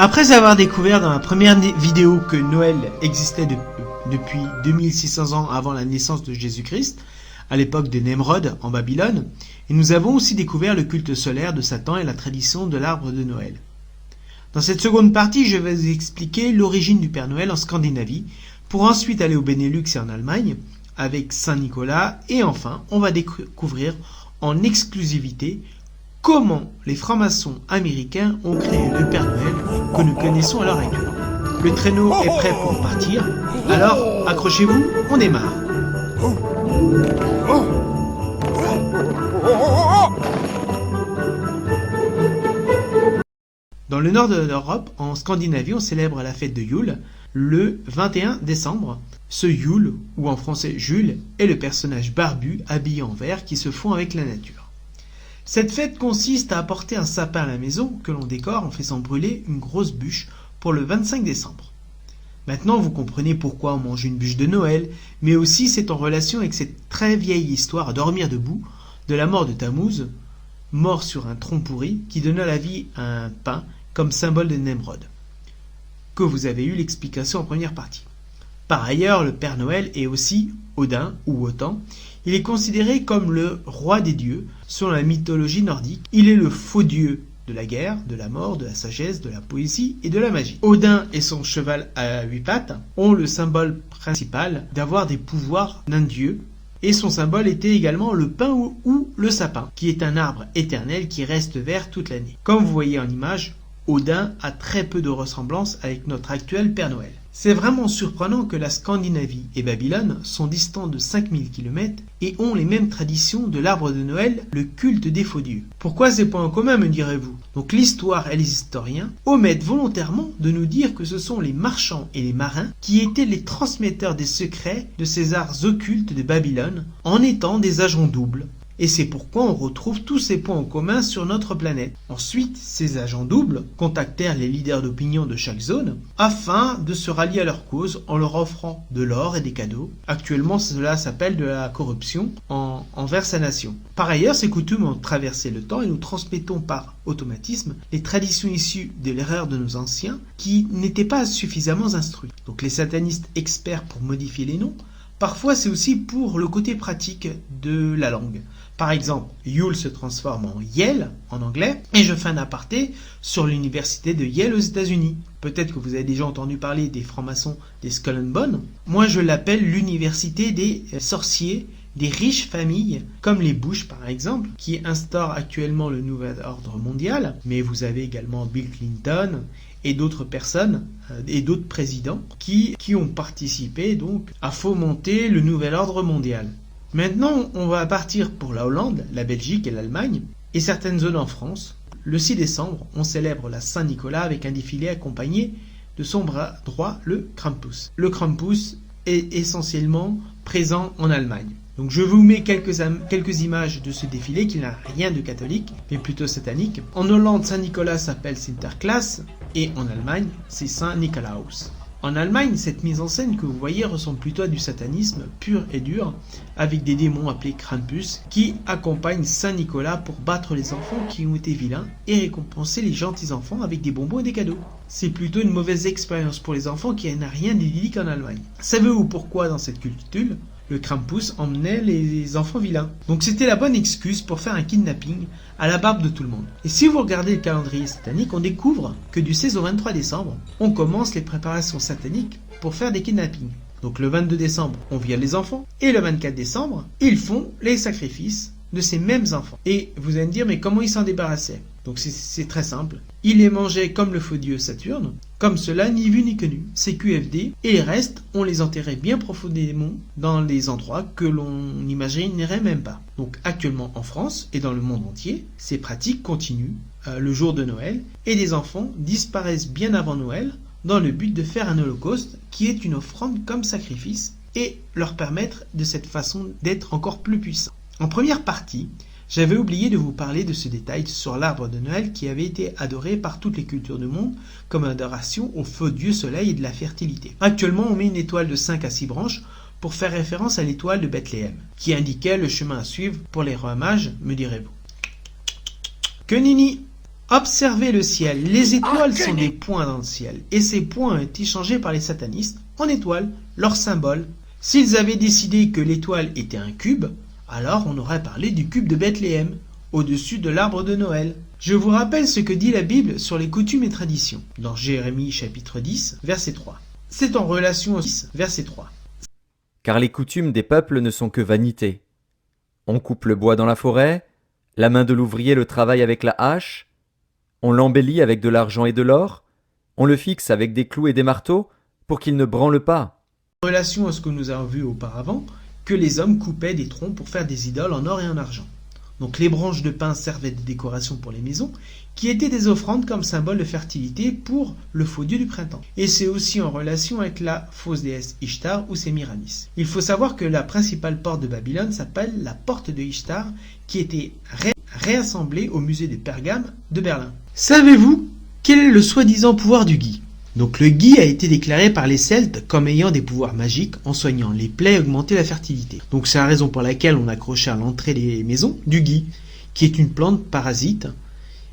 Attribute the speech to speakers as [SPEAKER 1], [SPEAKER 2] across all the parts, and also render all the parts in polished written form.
[SPEAKER 1] Après avoir découvert dans la première vidéo que Noël existait depuis 2600 ans avant la naissance de Jésus-Christ, à l'époque de Nemrod en Babylone, et nous avons aussi découvert le culte solaire de Satan et la tradition de l'arbre de Noël. Dans cette seconde partie, je vais vous expliquer l'origine du Père Noël en Scandinavie, pour ensuite aller au Benelux et en Allemagne, avec Saint Nicolas, et enfin, on va découvrir en exclusivité comment les francs-maçons américains ont créé le Père Noël que nous connaissons à l'heure actuelle. Le traîneau est prêt pour partir, alors accrochez-vous, on démarre. Dans le nord de l'Europe, en Scandinavie, on célèbre la fête de Yule le 21 décembre. Ce Yule, ou en français Jules, est le personnage barbu habillé en vert qui se fond avec la nature. Cette fête consiste à apporter un sapin à la maison que l'on décore en faisant brûler une grosse bûche pour le 25 décembre. Maintenant, vous comprenez pourquoi on mange une bûche de Noël, mais aussi c'est en relation avec cette très vieille histoire à dormir debout de la mort de Tammuz, mort sur un tronc pourri, qui donna la vie à un pain comme symbole de Nemrod, que vous avez eu l'explication en première partie. Par ailleurs, le Père Noël est aussi Odin ou Wotan. Il est considéré comme le roi des dieux selon la mythologie nordique. Il est le faux dieu de la guerre, de la mort, de la sagesse, de la poésie et de la magie. Odin et son cheval à 8 pattes ont le symbole principal d'avoir des pouvoirs d'un dieu, et son symbole était également le pin ou le sapin, qui est un arbre éternel qui reste vert toute l'année. Comme vous voyez en image, Odin a très peu de ressemblance avec notre actuel Père Noël. C'est vraiment surprenant que la Scandinavie et Babylone sont distants de 5000 km et ont les mêmes traditions de l'arbre de Noël, le culte des faux dieux. Pourquoi ces points en commun, me direz-vous? Donc l'histoire et les historiens omettent volontairement de nous dire que ce sont les marchands et les marins qui étaient les transmetteurs des secrets de ces arts occultes de Babylone en étant des agents doubles. Et c'est pourquoi on retrouve tous ces points en commun sur notre planète. Ensuite, ces agents doubles contactèrent les leaders d'opinion de chaque zone afin de se rallier à leur cause en leur offrant de l'or et des cadeaux. Actuellement, cela s'appelle de la corruption envers sa nation. Par ailleurs, ces coutumes ont traversé le temps et nous transmettons par automatisme les traditions issues de l'erreur de nos anciens qui n'étaient pas suffisamment instruits. Donc les satanistes experts pour modifier les noms, parfois c'est aussi pour le côté pratique de la langue. Par exemple, Yule se transforme en Yale en anglais, et je fais un aparté sur l'université de Yale aux États-Unis. Peut-être que vous avez déjà entendu parler des francs-maçons des Skull and Bones. Moi, je l'appelle l'université des sorciers, des riches familles, comme les Bush par exemple, qui instaurent actuellement le nouvel ordre mondial. Mais vous avez également Bill Clinton et d'autres personnes et d'autres présidents qui ont participé donc à fomenter le nouvel ordre mondial. Maintenant, on va partir pour la Hollande, la Belgique et l'Allemagne, et certaines zones en France. Le 6 décembre, on célèbre la Saint-Nicolas avec un défilé accompagné de son bras droit, le Krampus. Le Krampus est essentiellement présent en Allemagne. Donc je vous mets quelques images de ce défilé qui n'a rien de catholique, mais plutôt satanique. En Hollande, Saint-Nicolas s'appelle Sinterklaas, et en Allemagne, c'est Saint-Nikolaus. En Allemagne, cette mise en scène que vous voyez ressemble plutôt à du satanisme pur et dur, avec des démons appelés Krampus qui accompagnent Saint Nicolas pour battre les enfants qui ont été vilains et récompenser les gentils enfants avec des bonbons et des cadeaux. C'est plutôt une mauvaise expérience pour les enfants qui n'a rien d'idyllique en Allemagne. Savez-vous pourquoi dans cette culture le Krampus emmenait les enfants vilains? Donc c'était la bonne excuse pour faire un kidnapping à la barbe de tout le monde. Et si vous regardez le calendrier satanique, on découvre que du 16 au 23 décembre, on commence les préparations sataniques pour faire des kidnappings. Donc le 22 décembre, on viole les enfants, et le 24 décembre, ils font les sacrifices de ces mêmes enfants. Et vous allez me dire, mais comment ils s'en débarrassaient? Donc c'est très simple. Ils les mangeaient comme le faux dieu Saturne, comme cela ni vu ni connu, c'est QFD, et les restes, on les enterrait bien profondément dans des endroits que l'on n'imaginerait même pas. Donc actuellement en France et dans le monde entier, ces pratiques continuent le jour de Noël, et des enfants disparaissent bien avant Noël dans le but de faire un holocauste qui est une offrande comme sacrifice et leur permettre de cette façon d'être encore plus puissants. En première partie, j'avais oublié de vous parler de ce détail sur l'arbre de Noël qui avait été adoré par toutes les cultures du monde comme adoration au feu dieu soleil et de la fertilité. Actuellement, on met une étoile de 5 à 6 branches pour faire référence à l'étoile de Bethléem, qui indiquait le chemin à suivre pour les rois mages, me direz-vous. Que nini! Observez le ciel. Les étoiles sont des points dans le ciel. Et ces points ont été changés par les satanistes en étoiles, leur symbole. S'ils avaient décidé que l'étoile était un cube, alors on aurait parlé du cube de Bethléem, au-dessus de l'arbre de Noël. Je vous rappelle ce que dit la Bible sur les coutumes et traditions, dans Jérémie chapitre 10, verset 3. C'est en relation au 10, verset 3.
[SPEAKER 2] Car les coutumes des peuples ne sont que vanité. On coupe le bois dans la forêt, la main de l'ouvrier le travaille avec la hache, on l'embellit avec de l'argent et de l'or, on le fixe avec des clous et des marteaux pour qu'il ne branle pas.
[SPEAKER 1] En relation à ce que nous avons vu auparavant, que les hommes coupaient des troncs pour faire des idoles en or et en argent. Donc les branches de pin servaient de décoration pour les maisons, qui étaient des offrandes comme symbole de fertilité pour le faux dieu du printemps. Et c'est aussi en relation avec la fausse déesse Ishtar ou Sémiramis. Il faut savoir que la principale porte de Babylone s'appelle la porte de Ishtar, qui était réassemblée au musée de Pergame de Berlin. Savez-vous quel est le soi-disant pouvoir du gui ? Donc le gui a été déclaré par les Celtes comme ayant des pouvoirs magiques en soignant les plaies et augmenter la fertilité. Donc c'est la raison pour laquelle on accrochait à l'entrée des maisons du gui, qui est une plante parasite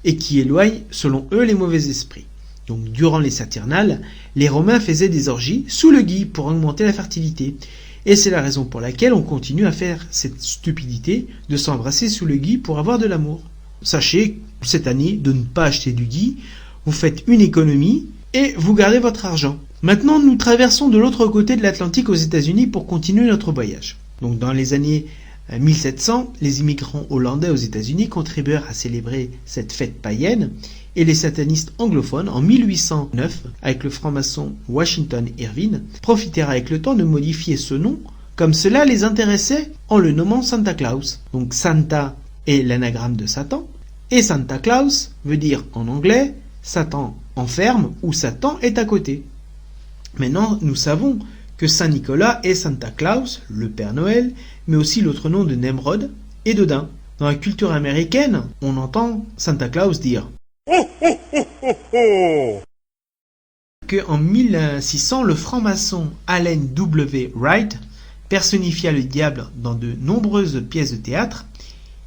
[SPEAKER 1] et qui éloigne, selon eux, les mauvais esprits. Donc durant les Saturnales, les Romains faisaient des orgies sous le gui pour augmenter la fertilité. Et c'est la raison pour laquelle on continue à faire cette stupidité de s'embrasser sous le gui pour avoir de l'amour. Sachez cette année de ne pas acheter du gui, vous faites une économie et vous gardez votre argent. Maintenant, nous traversons de l'autre côté de l'Atlantique aux États-Unis pour continuer notre voyage. Donc dans les années 1700, les immigrants hollandais aux États-Unis contribuèrent à célébrer cette fête païenne et les satanistes anglophones en 1809, avec le franc-maçon Washington Irving, profitèrent avec le temps de modifier ce nom comme cela les intéressait en le nommant Santa Claus. Donc Santa est l'anagramme de Satan et Santa Claus veut dire en anglais Satan enferme ou Satan est à côté. Maintenant, nous savons que Saint Nicolas est Santa Claus, le Père Noël, mais aussi l'autre nom de Nemrod et d'Odin. Dans la culture américaine, on entend Santa Claus dire qu'en 1600, le franc-maçon Allen W. Wright personnifia le diable dans de nombreuses pièces de théâtre,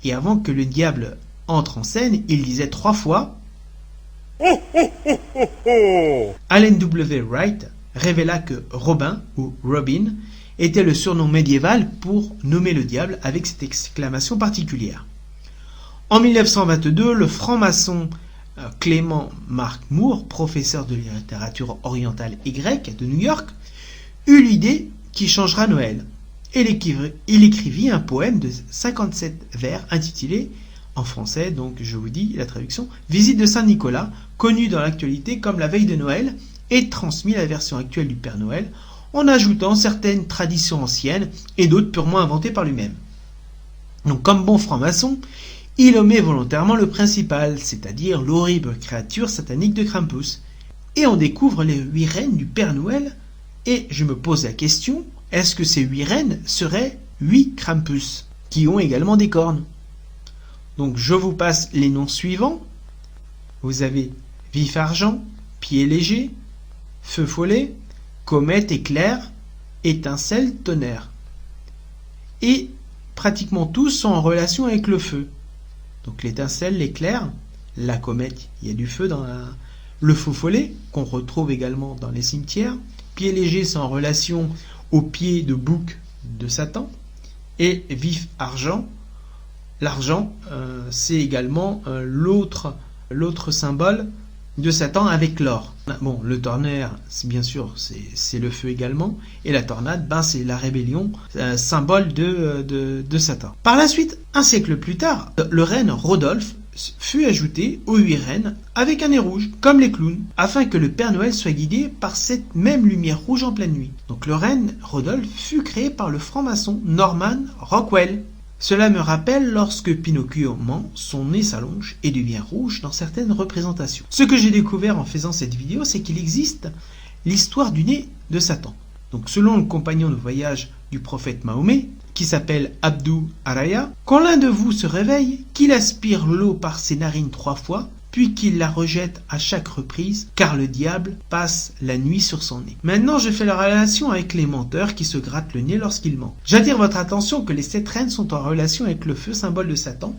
[SPEAKER 1] et avant que le diable entre en scène, il disait 3 fois Allen W. Wright révéla que Robin ou Robin était le surnom médiéval pour nommer le diable avec cette exclamation particulière. En 1922, le franc-maçon Clément Mark Moore, professeur de littérature orientale et grecque de New York, eut l'idée qui changera Noël. Et il écrivit un poème de 57 vers intitulé, en français, donc je vous dis la traduction, Visite de Saint Nicolas, connu dans l'actualité comme la veille de Noël, et transmis la version actuelle du Père Noël, en ajoutant certaines traditions anciennes et d'autres purement inventées par lui-même. Donc comme bon franc-maçon, il omet volontairement le principal, c'est-à-dire l'horrible créature satanique de Krampus. Et on découvre les 8 reines du Père Noël, et je me pose la question, est-ce que ces 8 reines seraient 8 Krampus, qui ont également des cornes? Donc je vous passe les noms suivants. Vous avez Vif Argent, Pied Léger, Feu Follet, Comète Éclair, Étincelle Tonnerre. Et pratiquement tous sont en relation avec le feu. Donc l'étincelle, l'éclair, la comète, il y a du feu dans le feu follet, qu'on retrouve également dans les cimetières. Pied léger, c'est en relation au pied de bouc de Satan. Et vif argent, l'argent, c'est également l'autre symbole de Satan avec l'or. Bon, le tonnerre, bien sûr, c'est le feu également. Et la tornade, c'est la rébellion, symbole de Satan. Par la suite, un siècle plus tard, le renne Rodolphe fut ajouté aux 8 reines avec un nez rouge, comme les clowns, afin que le Père Noël soit guidé par cette même lumière rouge en pleine nuit. Donc le renne Rodolphe fut créé par le franc-maçon Norman Rockwell. Cela me rappelle lorsque Pinocchio ment, son nez s'allonge et devient rouge dans certaines représentations. Ce que j'ai découvert en faisant cette vidéo, c'est qu'il existe l'histoire du nez de Satan. Donc selon le compagnon de voyage du prophète Mahomet, qui s'appelle Abdou Araya, quand l'un de vous se réveille, qu'il aspire l'eau par ses narines 3 fois, puis qu'il la rejette à chaque reprise, car le diable passe la nuit sur son nez. Maintenant, je fais la relation avec les menteurs qui se grattent le nez lorsqu'ils mentent. J'attire votre attention que les 7 reines sont en relation avec le feu, symbole de Satan,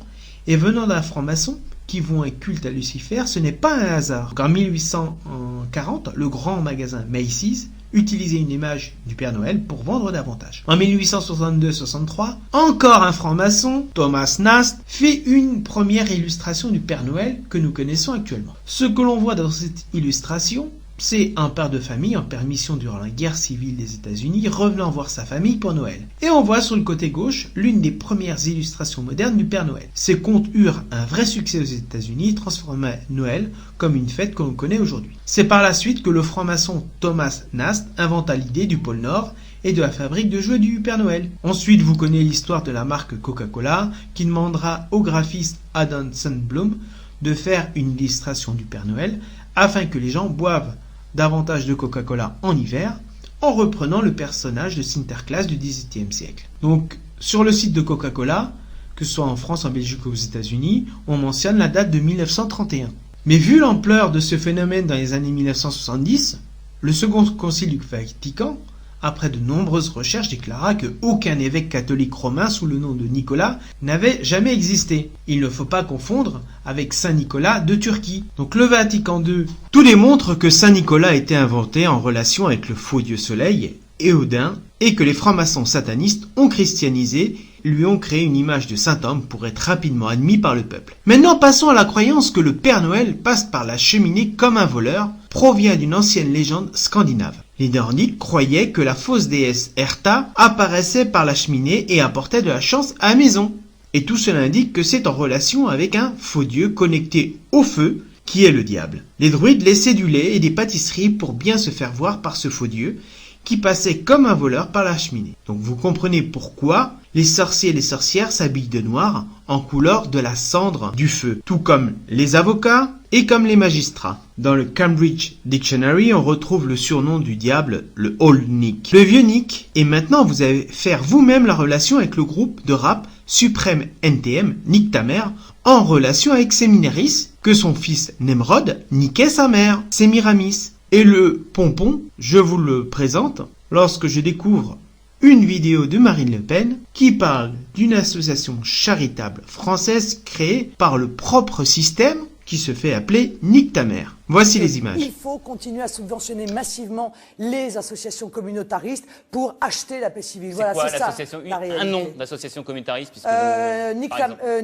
[SPEAKER 1] et venant d'un franc-maçon qui vont un culte à Lucifer, ce n'est pas un hasard. Donc en 1840, le grand magasin Macy's utilisait une image du Père Noël pour vendre davantage. En 1862-63, encore un franc-maçon, Thomas Nast, fait une première illustration du Père Noël que nous connaissons actuellement. Ce que l'on voit dans cette illustration, c'est un père de famille en permission durant la guerre civile des États-Unis revenant voir sa famille pour Noël. Et on voit sur le côté gauche l'une des premières illustrations modernes du Père Noël. Ces contes eurent un vrai succès aux États-Unis et transformaient Noël comme une fête que l'on connaît aujourd'hui. C'est par la suite que le franc-maçon Thomas Nast inventa l'idée du pôle Nord et de la fabrique de jouets du Père Noël. Ensuite, vous connaissez l'histoire de la marque Coca-Cola qui demandera au graphiste Adam Sundblom de faire une illustration du Père Noël afin que les gens boivent davantage de Coca-Cola en hiver, en reprenant le personnage de Sinterklaas du XVIIIe siècle. Donc, sur le site de Coca-Cola, que ce soit en France, en Belgique ou aux États-Unis, on mentionne la date de 1931. Mais vu l'ampleur de ce phénomène dans les années 1970, le Second Concile du Vatican, après de nombreuses recherches, déclara que aucun évêque catholique romain sous le nom de Nicolas n'avait jamais existé. Il ne faut pas confondre avec Saint Nicolas de Turquie. Donc le Vatican II, tout démontre que Saint Nicolas a été inventé en relation avec le faux dieu soleil et Odin, et que les francs-maçons satanistes ont christianisé, lui ont créé une image de saint homme pour être rapidement admis par le peuple. Maintenant passons à la croyance que le Père Noël passe par la cheminée comme un voleur, provient d'une ancienne légende scandinave. Les Nordiques croyaient que la fausse déesse Herta apparaissait par la cheminée et apportait de la chance à la maison. Et tout cela indique que c'est en relation avec un faux dieu connecté au feu, qui est le diable. Les druides laissaient du lait et des pâtisseries pour bien se faire voir par ce faux dieu, qui passait comme un voleur par la cheminée. Donc vous comprenez pourquoi les sorciers et les sorcières s'habillent de noir en couleur de la cendre du feu, tout comme les avocats et comme les magistrats. Dans le Cambridge Dictionary, on retrouve le surnom du diable, le Old Nick. Le vieux Nick, et maintenant vous allez faire vous-même la relation avec le groupe de rap Supreme NTM, Nick ta mère, en relation avec Séminaris, que son fils Nemrod niquait sa mère, Sémiramis. Et le pompon, je vous le présente, lorsque je découvre une vidéo de Marine Le Pen qui parle d'une association charitable française créée par le propre système qui se fait appeler Nique ta mère. Voici les images.
[SPEAKER 3] Il faut continuer à subventionner massivement les associations communautaristes pour acheter la paix civile.
[SPEAKER 4] Voilà, c'est ça. Un nom d'association communautariste puisque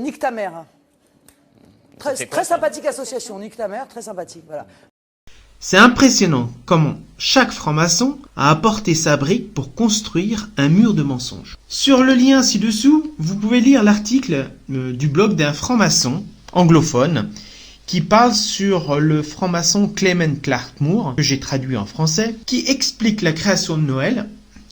[SPEAKER 3] Nique ta mère. Très sympathique association, Nique ta mère, très sympathique. Voilà.
[SPEAKER 1] C'est impressionnant comment chaque franc-maçon a apporté sa brique pour construire un mur de mensonges. Sur le lien ci-dessous, vous pouvez lire l'article du blog d'un franc-maçon anglophone qui parle sur le franc-maçon Clement Clark Moore, que j'ai traduit en français, qui explique la création de Noël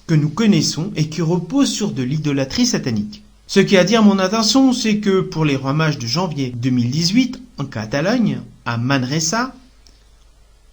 [SPEAKER 1] que nous connaissons et qui repose sur de l'idolâtrie satanique. Ce qui attire mon attention, c'est que pour les rois mages de janvier 2018, en Catalogne, à Manresa,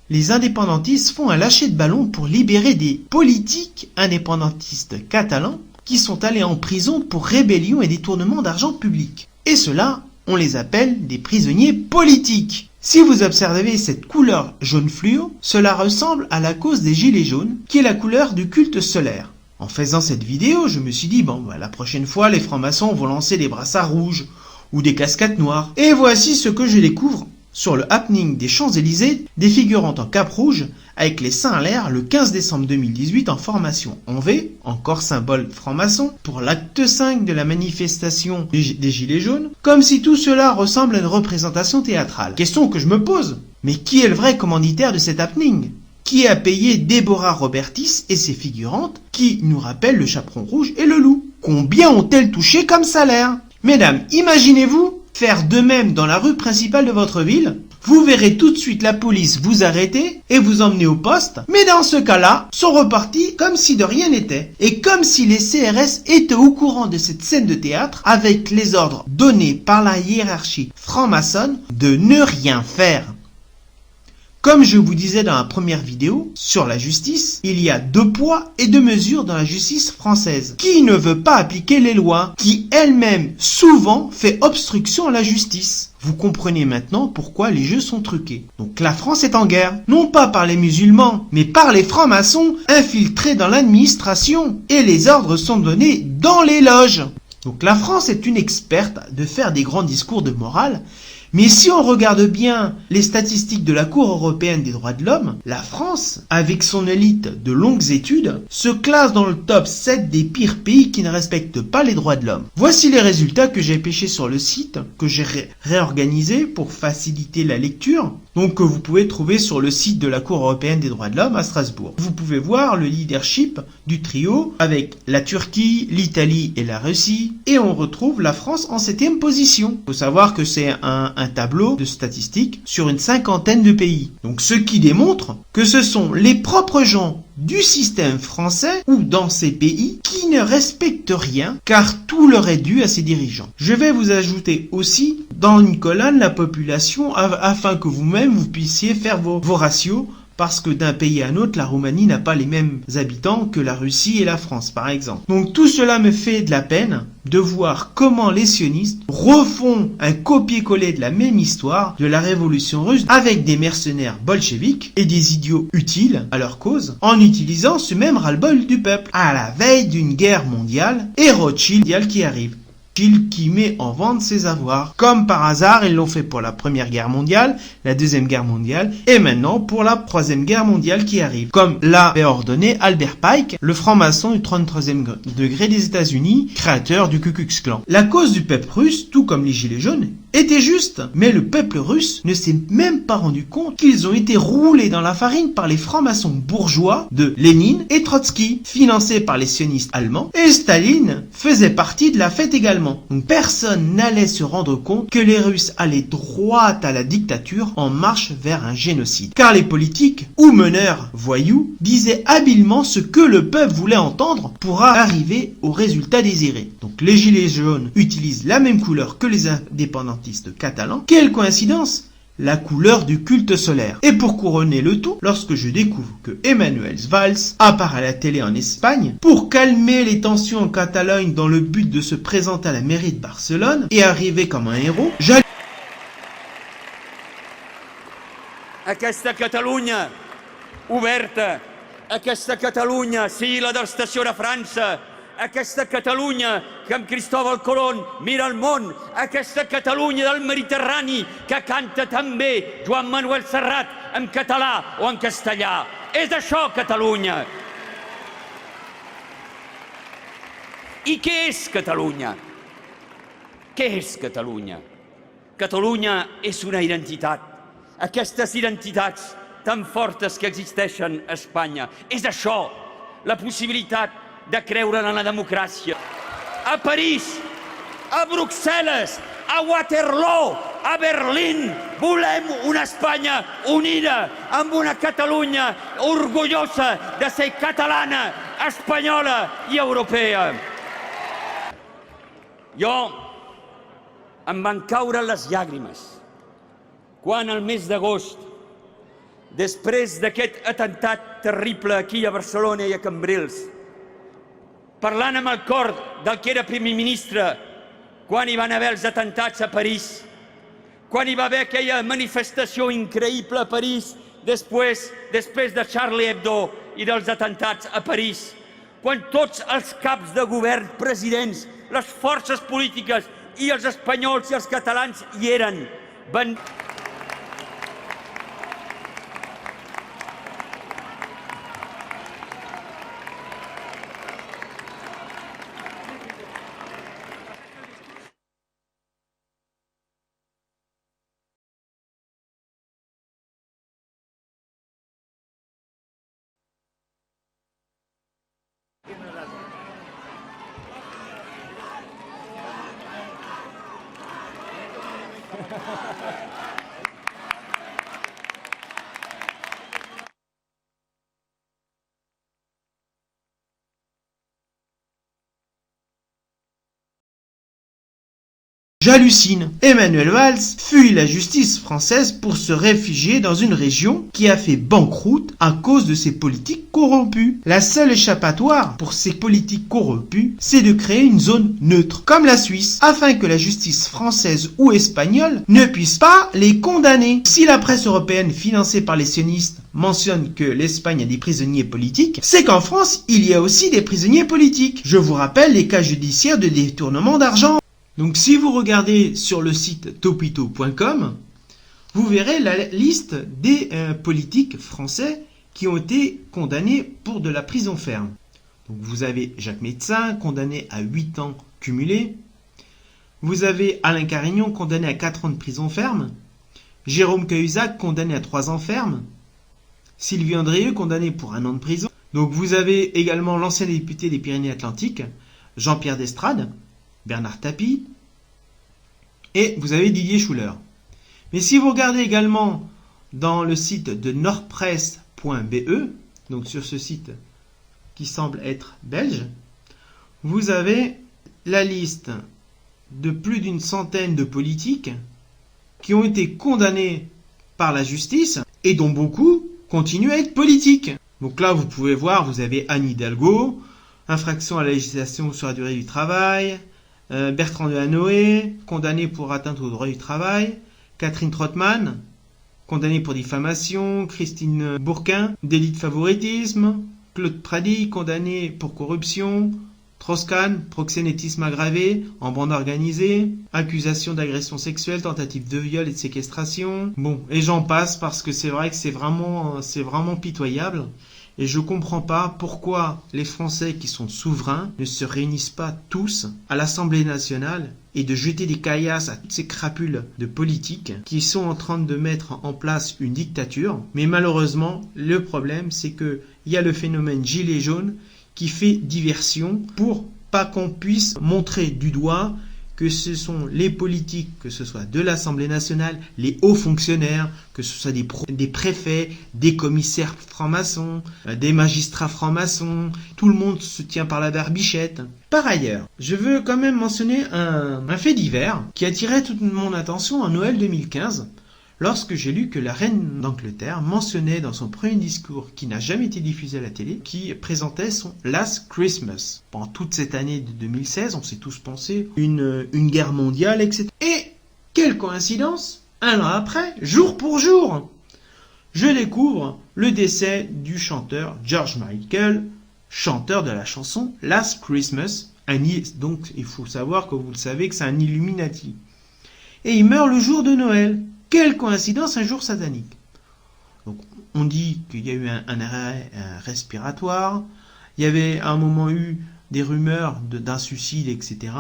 [SPEAKER 1] les indépendantistes font un lâcher de ballon pour libérer des politiques indépendantistes catalans qui sont allés en prison pour rébellion et détournement d'argent public. Et cela, on les appelle des prisonniers politiques. Si vous observez cette couleur jaune fluo, cela ressemble à la cause des gilets jaunes, qui est la couleur du culte solaire. En faisant cette vidéo, je me suis dit, la prochaine fois, les francs-maçons vont lancer des brassards rouges ou des casquettes noires. Et voici ce que je découvre sur le happening des Champs-Élysées, des figurantes en cap rouge avec les seins à l'air le 15 décembre 2018 en formation en V, encore symbole franc-maçon, pour l'acte 5 de la manifestation des Gilets jaunes, comme si tout cela ressemble à une représentation théâtrale. Question que je me pose, mais qui est le vrai commanditaire de cet happening ? Qui a payé Déborah Robertis et ses figurantes qui nous rappellent le chaperon rouge et le loup ? Combien ont-elles touché comme salaire ? Mesdames, imaginez-vous faire de même dans la rue principale de votre ville, vous verrez tout de suite la police vous arrêter et vous emmener au poste, mais dans ce cas-là, sont repartis comme si de rien n'était, et comme si les CRS étaient au courant de cette scène de théâtre avec les ordres donnés par la hiérarchie franc-maçonne de ne rien faire. Comme je vous disais dans la première vidéo sur la justice, il y a 2 poids et 2 mesures dans la justice française, qui ne veut pas appliquer les lois, qui elle-même souvent fait obstruction à la justice. Vous comprenez maintenant pourquoi les jeux sont truqués. Donc la France est en guerre, non pas par les musulmans, mais par les francs-maçons infiltrés dans l'administration, et les ordres sont donnés dans les loges. Donc la France est une experte de faire des grands discours de morale, Mais si on regarde bien les statistiques de la Cour européenne des droits de l'homme, la France, avec son élite de longues études, se classe dans le top 7 des pires pays qui ne respectent pas les droits de l'homme. Voici les résultats que j'ai pêchés sur le site, que j'ai réorganisé pour faciliter la lecture, donc que vous pouvez trouver sur le site de la Cour européenne des droits de l'homme à Strasbourg. Vous pouvez voir le leadership du trio avec la Turquie, l'Italie et la Russie, et on retrouve la France en 7e position. Il faut savoir que c'est un tableau de statistiques sur une cinquantaine de pays. Donc ce qui démontre que ce sont les propres gens du système français ou dans ces pays qui ne respectent rien car tout leur est dû à ses dirigeants. Je vais vous ajouter aussi dans une colonne la population afin que vous-même vous puissiez faire vos ratios, parce que d'un pays à un autre, la Roumanie n'a pas les mêmes habitants que la Russie et la France, par exemple. Donc tout cela me fait de la peine de voir comment les sionistes refont un copier-coller de la même histoire de la révolution russe avec des mercenaires bolcheviques et des idiots utiles à leur cause, en utilisant ce même ras-le-bol du peuple, à la veille d'une guerre mondiale et Rothschild qui arrive. Qui met en vente ses avoirs. Comme par hasard, ils l'ont fait pour la Première Guerre mondiale, la Deuxième Guerre mondiale, et maintenant pour la Troisième Guerre mondiale qui arrive. Comme l'avait ordonné Albert Pike, le franc-maçon du 33e degré des États-Unis, créateur du Ku Klux Klan. La cause du peuple russe, tout comme les Gilets jaunes, était juste, mais le peuple russe ne s'est même pas rendu compte qu'ils ont été roulés dans la farine par les francs-maçons bourgeois de Lénine et Trotsky, financés par les sionistes allemands, et Staline faisait partie de la fête également. Donc personne n'allait se rendre compte que les Russes allaient droit à la dictature en marche vers un génocide. Car les politiques, ou meneurs voyous, disaient habilement ce que le peuple voulait entendre pour arriver au résultat désiré. Donc les gilets jaunes utilisent la même couleur que les indépendantistes catalans. Quelle coïncidence! La couleur du culte solaire. Et pour couronner le tout, lorsque je découvre que Emmanuel Valls apparaît à la télé en Espagne pour calmer les tensions en Catalogne dans le but de se présenter à la mairie de Barcelone et arriver comme un héros,
[SPEAKER 5] Aquesta Catalunya oberta, aquesta Catalunya, sí, la d'estació de França, aquesta Catalunya que amb Cristóbal Colón mira el món, aquesta Catalunya del Mediterrani que canta també Joan Manuel Serrat en català o en castellà. És això Catalunya. I què és Catalunya? Què és Catalunya? Catalunya és una identitat. Aquestes identitats tan fortes que existeixen a Espanya. És això, la possibilitat de creure en la democràcia. A París, a Bruxelles, a Waterloo, a Berlín, volem una Espanya unida, amb una Catalunya orgullosa de ser catalana, espanyola i europea. Jo em van caure les llàgrimes quan al mes d'agost, després d'aquest atemptat terrible aquí a Barcelona i a Cambrils, parlant amb el cor del que era primer ministre, quan hi van haver els atemptats a París, quan hi va haver aquella manifestació increïble a París després de Charlie Hebdo i dels atemptats a París, quan tots els caps de govern, presidents, les forces polítiques i els espanyols i els catalans hi eren.
[SPEAKER 1] J'hallucine. Emmanuel Valls fuit la justice française pour se réfugier dans une région qui a fait banqueroute à cause de ses politiques corrompues. La seule échappatoire pour ces politiques corrompues, c'est de créer une zone neutre, comme la Suisse, afin que la justice française ou espagnole ne puisse pas les condamner. Si la presse européenne financée par les sionistes mentionne que l'Espagne a des prisonniers politiques, c'est qu'en France, il y a aussi des prisonniers politiques. Je vous rappelle les cas judiciaires de détournement d'argent. Donc si vous regardez sur le site topito.com, vous verrez la liste des politiques français qui ont été condamnés pour de la prison ferme. Donc vous avez Jacques Médecin, condamné à 8 ans cumulés. Vous avez Alain Carignon, condamné à 4 ans de prison ferme. Jérôme Cahuzac, condamné à 3 ans ferme. Sylvie Andrieux, condamné pour 1 an de prison. Donc vous avez également l'ancien député des Pyrénées-Atlantiques, Jean-Pierre Destrade, Bernard Tapie, et vous avez Didier Schuller. Mais si vous regardez également dans le site de nordpresse.be, donc sur ce site qui semble être belge, vous avez la liste de plus d'une centaine de politiques qui ont été condamnés par la justice et dont beaucoup continuent à être politiques. Donc là, vous pouvez voir, vous avez Anne Hidalgo, infraction à la législation sur la durée du travail, Bertrand Delanoë, condamné pour atteinte au droit du travail, Catherine Trottmann, condamnée pour diffamation, Christine Bourquin, délit de favoritisme, Claude Prady, condamné pour corruption, Strauss-Kahn, proxénétisme aggravé, en bande organisée, accusation d'agression sexuelle, tentative de viol et de séquestration. Bon, et j'en passe parce que c'est vrai que c'est vraiment pitoyable. Et je comprends pas pourquoi les Français qui sont souverains ne se réunissent pas tous à l'Assemblée nationale et de jeter des caillasses à toutes ces crapules de politiques qui sont en train de mettre en place une dictature. Mais malheureusement, le problème, c'est que il y a le phénomène gilet jaune qui fait diversion pour pas qu'on puisse montrer du doigt que ce sont les politiques, que ce soit de l'Assemblée nationale, les hauts fonctionnaires, que ce soit des préfets, des commissaires francs-maçons, des magistrats francs-maçons, tout le monde se tient par la barbichette. Par ailleurs, je veux quand même mentionner un fait divers qui attirait toute mon attention en Noël 2015, lorsque j'ai lu que la reine d'Angleterre mentionnait dans son premier discours, qui n'a jamais été diffusé à la télé, qui présentait son Last Christmas. Pendant toute cette année de 2016, on s'est tous pensé une guerre mondiale, etc. Et quelle coïncidence, 1 an après, jour pour jour, je découvre le décès du chanteur George Michael, chanteur de la chanson Last Christmas. Donc il faut savoir que vous le savez que c'est un Illuminati. Et il meurt le jour de Noël. Quelle coïncidence, un jour satanique. Donc, on dit qu'il y a eu un arrêt respiratoire, il y avait à un moment eu des rumeurs d'un suicide, etc.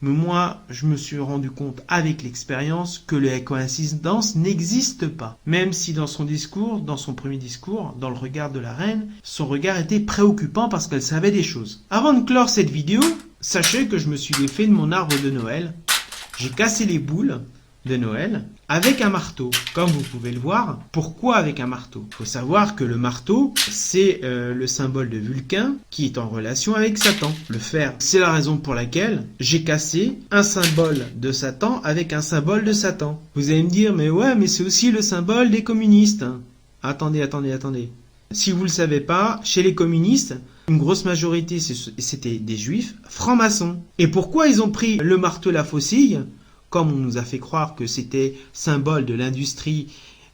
[SPEAKER 1] Mais moi, je me suis rendu compte avec l'expérience que les coïncidences n'existent pas. Même si dans son discours, dans son premier discours, dans le regard de la reine, son regard était préoccupant parce qu'elle savait des choses. Avant de clore cette vidéo, sachez que je me suis défait de mon arbre de Noël. J'ai cassé les boules de Noël avec un marteau, comme vous pouvez le voir. Pourquoi avec un marteau? Il faut savoir que le marteau, c'est le symbole de Vulcain qui est en relation avec Satan. Le fer, c'est la raison pour laquelle j'ai cassé un symbole de Satan avec un symbole de Satan. Vous allez me dire, mais ouais, mais c'est aussi le symbole des communistes. Attendez. Si vous ne le savez pas, chez les communistes, une grosse majorité, c'était des juifs francs-maçons. Et pourquoi ils ont pris le marteau, la faucille, comme on nous a fait croire que c'était symbole de l'industrie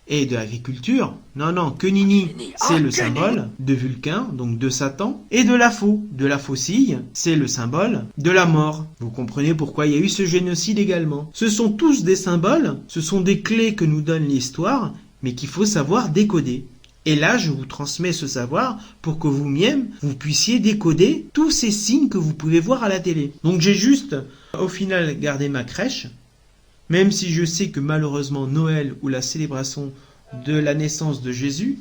[SPEAKER 1] et de l'agriculture? Non, que nini, c'est le symbole de Vulcain, donc de Satan, et de la faucille, c'est le symbole de la mort. Vous comprenez pourquoi il y a eu ce génocide également. Ce sont tous des symboles, ce sont des clés que nous donne l'histoire, mais qu'il faut savoir décoder. Et là, je vous transmets ce savoir pour que vous-même, vous puissiez décoder tous ces signes que vous pouvez voir à la télé. Donc j'ai juste, au final, gardé ma crèche, même si je sais que malheureusement Noël ou la célébration de la naissance de Jésus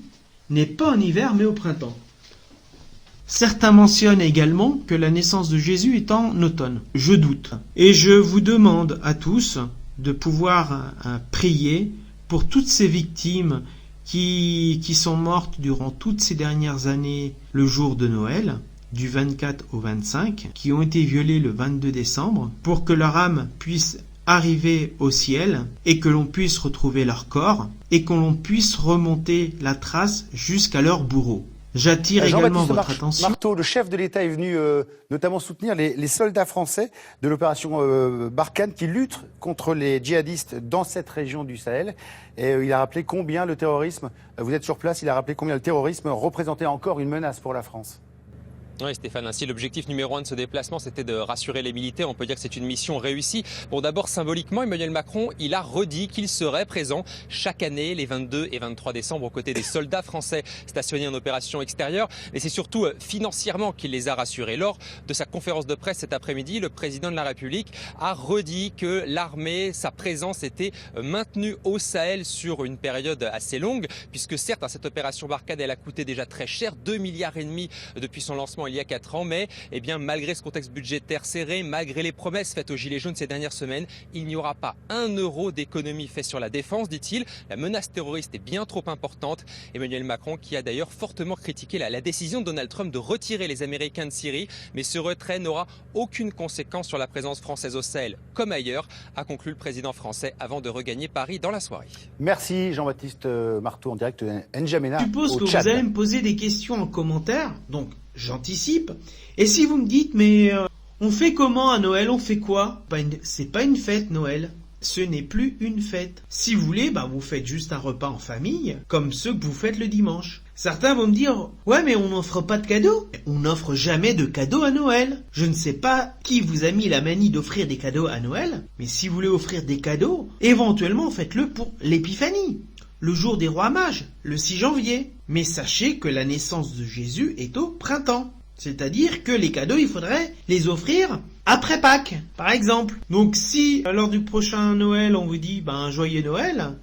[SPEAKER 1] n'est pas en hiver mais au printemps. Certains mentionnent également que la naissance de Jésus est en automne. Je doute. Et je vous demande à tous de pouvoir prier pour toutes ces victimes qui sont mortes durant toutes ces dernières années le jour de Noël, du 24 au 25, qui ont été violées le 22 décembre, pour que leur âme puisse arriver au ciel et que l'on puisse retrouver leur corps et que l'on puisse remonter la trace jusqu'à leur bourreau. J'attire également votre attention.
[SPEAKER 6] Marteau, le chef de l'État, est venu notamment soutenir les soldats français de l'opération Barkhane qui luttent contre les djihadistes dans cette région du Sahel. Et il a rappelé combien le terrorisme, vous êtes sur place, il a rappelé combien le terrorisme représentait encore une menace pour la France.
[SPEAKER 7] Oui, Stéphane, ainsi l'objectif numéro 1 de ce déplacement, c'était de rassurer les militaires. On peut dire que c'est une mission réussie. Bon, d'abord, symboliquement, Emmanuel Macron, il a redit qu'il serait présent chaque année, les 22 et 23 décembre, aux côtés des soldats français stationnés en opération extérieure. Mais c'est surtout financièrement qu'il les a rassurés. Lors de sa conférence de presse cet après-midi, le président de la République a redit que l'armée, sa présence était maintenue au Sahel sur une période assez longue, puisque certes, cette opération Barkhane, elle a coûté déjà très cher, 2,5 milliards depuis son lancement il y a 4 ans, mais malgré ce contexte budgétaire serré, malgré les promesses faites aux Gilets jaunes ces dernières semaines, il n'y aura pas 1 euro d'économie fait sur la défense, dit-il. La menace terroriste est bien trop importante. Emmanuel Macron qui a d'ailleurs fortement critiqué la décision de Donald Trump de retirer les Américains de Syrie, mais ce retrait n'aura aucune conséquence sur la présence française au Sahel comme ailleurs, a conclu le président français avant de regagner Paris dans la soirée.
[SPEAKER 6] Merci Jean-Baptiste Marteau en direct de N'Djamena.
[SPEAKER 1] Je suppose que
[SPEAKER 6] Tchad.
[SPEAKER 1] vous allez me poser des questions en commentaire, donc j'anticipe. Et si vous me dites, mais on fait comment à Noël, on fait quoi? C'est pas une fête Noël. Ce n'est plus une fête. Si vous voulez, vous faites juste un repas en famille, comme ceux que vous faites le dimanche. Certains vont me dire, ouais mais on n'offre pas de cadeaux. On n'offre jamais de cadeaux à Noël. Je ne sais pas qui vous a mis la manie d'offrir des cadeaux à Noël, mais si vous voulez offrir des cadeaux, éventuellement faites-le pour l'épiphanie, le jour des rois mages, le 6 janvier. Mais sachez que la naissance de Jésus est au printemps. C'est-à-dire que les cadeaux, il faudrait les offrir après Pâques, par exemple. Donc si, lors du prochain Noël, on vous dit un joyeux Noël,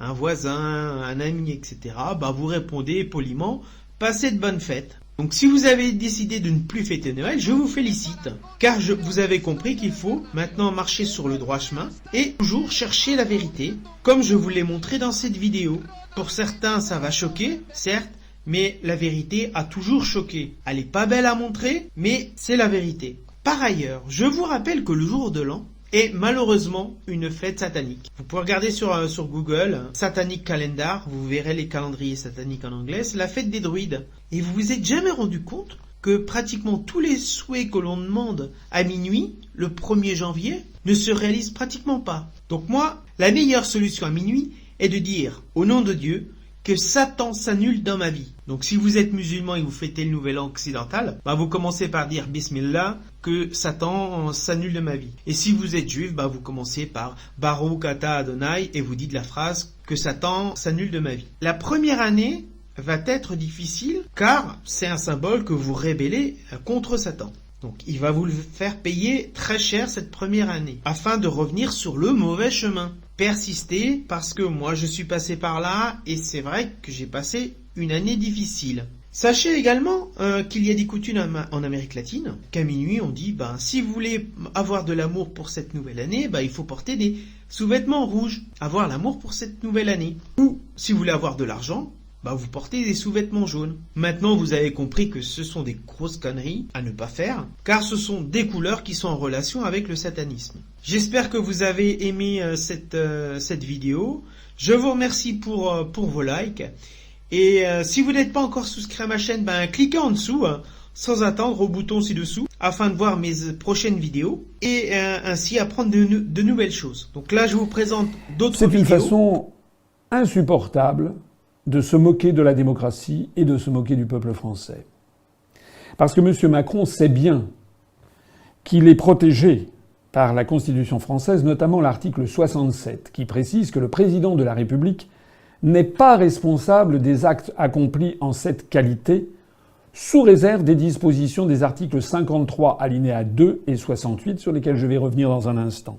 [SPEAKER 1] un voisin, un ami, etc., vous répondez poliment, passez de bonnes fêtes. Donc si vous avez décidé de ne plus fêter Noël, je vous félicite. Car vous avez compris qu'il faut maintenant marcher sur le droit chemin et toujours chercher la vérité, comme je vous l'ai montré dans cette vidéo. Pour certains, ça va choquer, certes, mais la vérité a toujours choqué. Elle n'est pas belle à montrer, mais c'est la vérité. Par ailleurs, je vous rappelle que le jour de l'an est malheureusement une fête satanique. Vous pouvez regarder sur Google, Satanic Calendar, vous verrez les calendriers sataniques en anglais, c'est la fête des druides. Et vous vous êtes jamais rendu compte que pratiquement tous les souhaits que l'on demande à minuit, le 1er janvier, ne se réalisent pratiquement pas. Donc moi, la meilleure solution à minuit est de dire, au nom de Dieu, que Satan s'annule dans ma vie. Donc si vous êtes musulman et vous fêtez le nouvel an occidental, vous commencez par dire Bismillah, que Satan s'annule de ma vie. Et si vous êtes juif, vous commencez par Baruch Ata Adonai et vous dites la phrase que Satan s'annule de ma vie. La première année va être difficile car c'est un symbole que vous rébellez contre Satan. Donc il va vous le faire payer très cher cette première année afin de revenir sur le mauvais chemin. Persistez parce que moi je suis passé par là et c'est vrai que j'ai passé une année difficile. Sachez également qu'il y a des coutumes en Amérique latine qu'à minuit on dit si vous voulez avoir de l'amour pour cette nouvelle année, il faut porter des sous-vêtements rouges, avoir l'amour pour cette nouvelle année. Ou si vous voulez avoir de l'argent, vous portez des sous-vêtements jaunes. Maintenant, vous avez compris que ce sont des grosses conneries à ne pas faire, car ce sont des couleurs qui sont en relation avec le satanisme. J'espère que vous avez aimé cette vidéo. Je vous remercie pour vos likes. Et si vous n'êtes pas encore souscrit à ma chaîne, cliquez en dessous, sans attendre au bouton ci-dessous, afin de voir mes prochaines vidéos, et ainsi apprendre de nouvelles choses. Donc là, je vous présente d'autres vidéos.
[SPEAKER 8] C'est une façon insupportable de se moquer de la démocratie et de se moquer du peuple français. Parce que M. Macron sait bien qu'il est protégé par la Constitution française, notamment l'article 67, qui précise que le président de la République n'est pas responsable des actes accomplis en cette qualité, sous réserve des dispositions des articles 53 alinéa 2 et 68, sur lesquels je vais revenir dans un instant.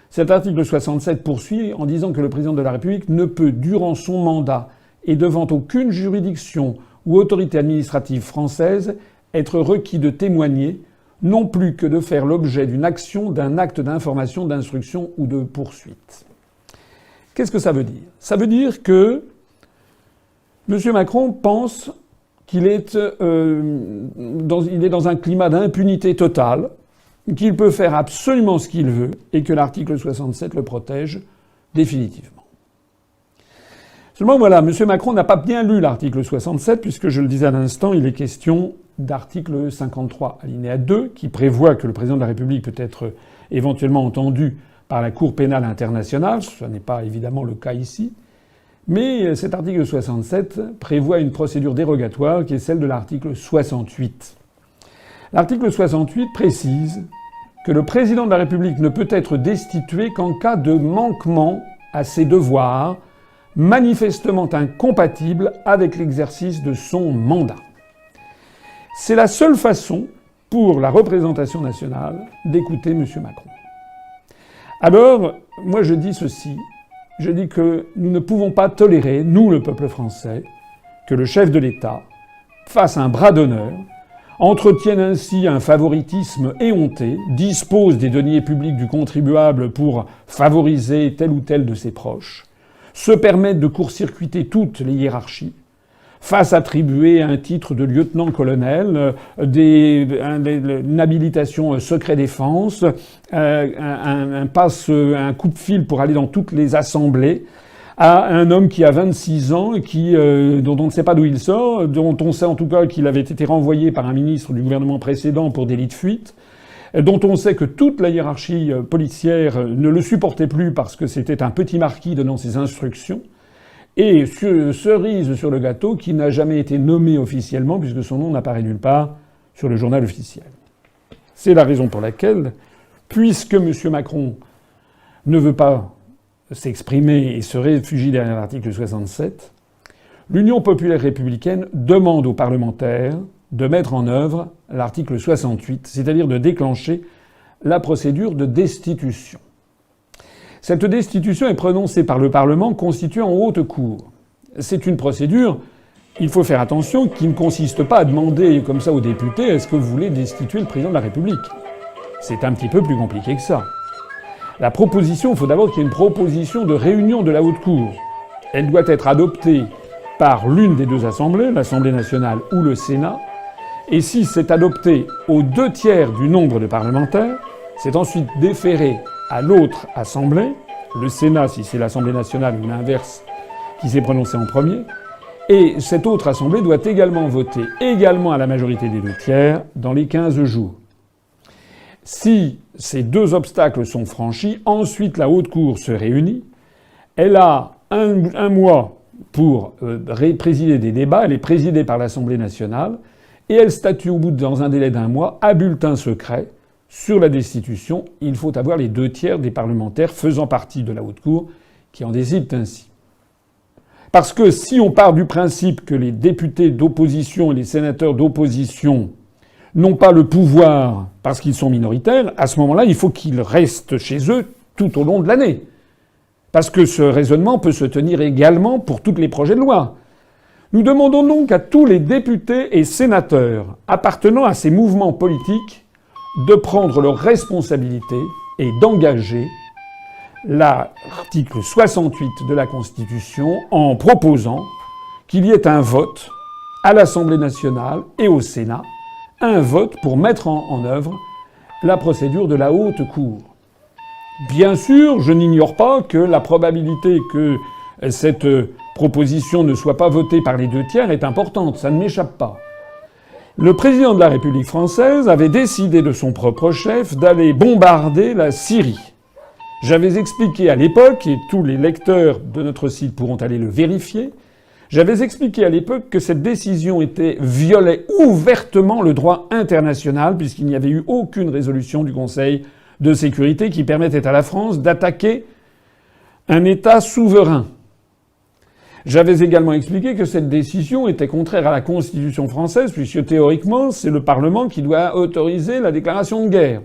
[SPEAKER 8] Cet article 67 poursuit en disant que le président de la République ne peut, durant son mandat, et devant aucune juridiction ou autorité administrative française, être requis de témoigner, non plus que de faire l'objet d'une action, d'un acte d'information, d'instruction ou de poursuite. Qu'est-ce que ça veut dire? Ça veut dire que M. Macron pense qu'il est dans un climat d'impunité totale, qu'il peut faire absolument ce qu'il veut et que l'article 67 le protège définitivement. Seulement voilà, M. Macron n'a pas bien lu l'article 67, puisque je le disais à l'instant, il est question d'article 53 alinéa 2, qui prévoit que le président de la République peut être éventuellement entendu par la Cour pénale internationale. Ce n'est pas évidemment le cas ici. Mais cet article 67 prévoit une procédure dérogatoire qui est celle de l'article 68. L'article 68 précise que le président de la République ne peut être destitué qu'en cas de manquement à ses devoirs manifestement incompatibles avec l'exercice de son mandat. C'est la seule façon pour la représentation nationale d'écouter M. Macron. Alors, moi je dis ceci, je dis que nous ne pouvons pas tolérer, nous le peuple français, que le chef de l'État fasse un bras d'honneur, entretienne ainsi un favoritisme éhonté, dispose des deniers publics du contribuable pour favoriser tel ou tel de ses proches, se permette de court-circuiter toutes les hiérarchies, fasse attribuer un titre de lieutenant-colonel, une habilitation secret défense, un coup de fil pour aller dans toutes les assemblées, à un homme qui a 26 ans, dont on ne sait pas d'où il sort, dont on sait en tout cas qu'il avait été renvoyé par un ministre du gouvernement précédent pour délit de fuite, dont on sait que toute la hiérarchie policière ne le supportait plus parce que c'était un petit marquis donnant ses instructions, et cerise sur le gâteau, qui n'a jamais été nommé officiellement puisque son nom n'apparaît nulle part sur le journal officiel. C'est la raison pour laquelle, puisque M. Macron ne veut pas s'exprimer et se réfugie derrière l'article 67, l'Union populaire républicaine demande aux parlementaires de mettre en œuvre l'article 68, c'est-à-dire de déclencher la procédure de destitution. Cette destitution est prononcée par le Parlement constitué en haute cour. C'est une procédure, il faut faire attention, qui ne consiste pas à demander comme ça aux députés « est-ce que vous voulez destituer le président de la République ?» C'est un petit peu plus compliqué que ça. La proposition, il faut d'abord qu'il y ait une proposition de réunion de la haute cour. Elle doit être adoptée par l'une des deux assemblées, l'Assemblée nationale ou le Sénat, et si c'est adopté aux 2/3 du nombre de parlementaires, c'est ensuite déféré à l'autre assemblée, le Sénat si c'est l'Assemblée nationale ou l'inverse qui s'est prononcé en premier, et cette autre assemblée doit également voter également à la majorité des 2/3 dans les 15 jours. Si ces deux obstacles sont franchis, ensuite la haute cour se réunit, elle a un mois pour présider des débats, elle est présidée par l'Assemblée nationale, et elle statue dans un délai d'un mois, à bulletin secret, sur la destitution. Il faut avoir les 2/3 des parlementaires faisant partie de la haute cour qui en décident ainsi. Parce que si on part du principe que les députés d'opposition et les sénateurs d'opposition n'ont pas le pouvoir parce qu'ils sont minoritaires, à ce moment-là, il faut qu'ils restent chez eux tout au long de l'année. Parce que ce raisonnement peut se tenir également pour tous les projets de loi. Nous demandons donc à tous les députés et sénateurs appartenant à ces mouvements politiques de prendre leurs responsabilités et d'engager l'article 68 de la Constitution en proposant qu'il y ait un vote à l'Assemblée nationale et au Sénat, un vote pour mettre en œuvre la procédure de la haute cour. Bien sûr, je n'ignore pas que la probabilité que cette proposition ne soit pas votée par les 2/3 est importante, ça ne m'échappe pas. Le président de la République française avait décidé de son propre chef d'aller bombarder la Syrie. J'avais expliqué à l'époque, et tous les lecteurs de notre site pourront aller le vérifier, j'avais expliqué à l'époque que cette décision violait ouvertement le droit international, puisqu'il n'y avait eu aucune résolution du Conseil de sécurité qui permettait à la France d'attaquer un État souverain. J'avais également expliqué que cette décision était contraire à la Constitution française, puisque théoriquement, c'est le Parlement qui doit autoriser la déclaration de guerre.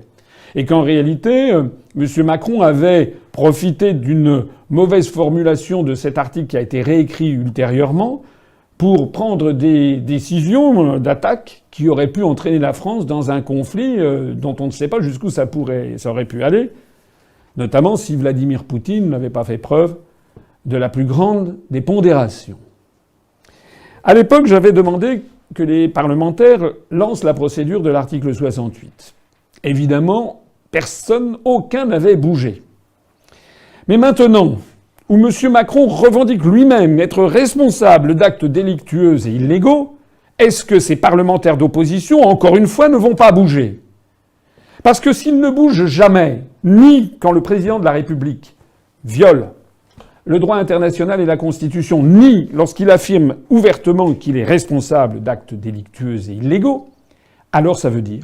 [SPEAKER 8] Et qu'en réalité, M. Macron avait profité d'une mauvaise formulation de cet article qui a été réécrit ultérieurement pour prendre des décisions d'attaque qui auraient pu entraîner la France dans un conflit dont on ne sait pas jusqu'où ça aurait pu aller, notamment si Vladimir Poutine n'avait pas fait preuve de la plus grande des pondérations. À l'époque, j'avais demandé que les parlementaires lancent la procédure de l'article 68. Évidemment, aucun n'avait bougé. Mais maintenant, où M. Macron revendique lui-même être responsable d'actes délictueux et illégaux, est-ce que ces parlementaires d'opposition, encore une fois, ne vont pas bouger ? Parce que s'ils ne bougent jamais, ni quand le président de la République viole le droit international et la Constitution, ni lorsqu'il affirme ouvertement qu'il est responsable d'actes délictueux et illégaux, alors ça veut dire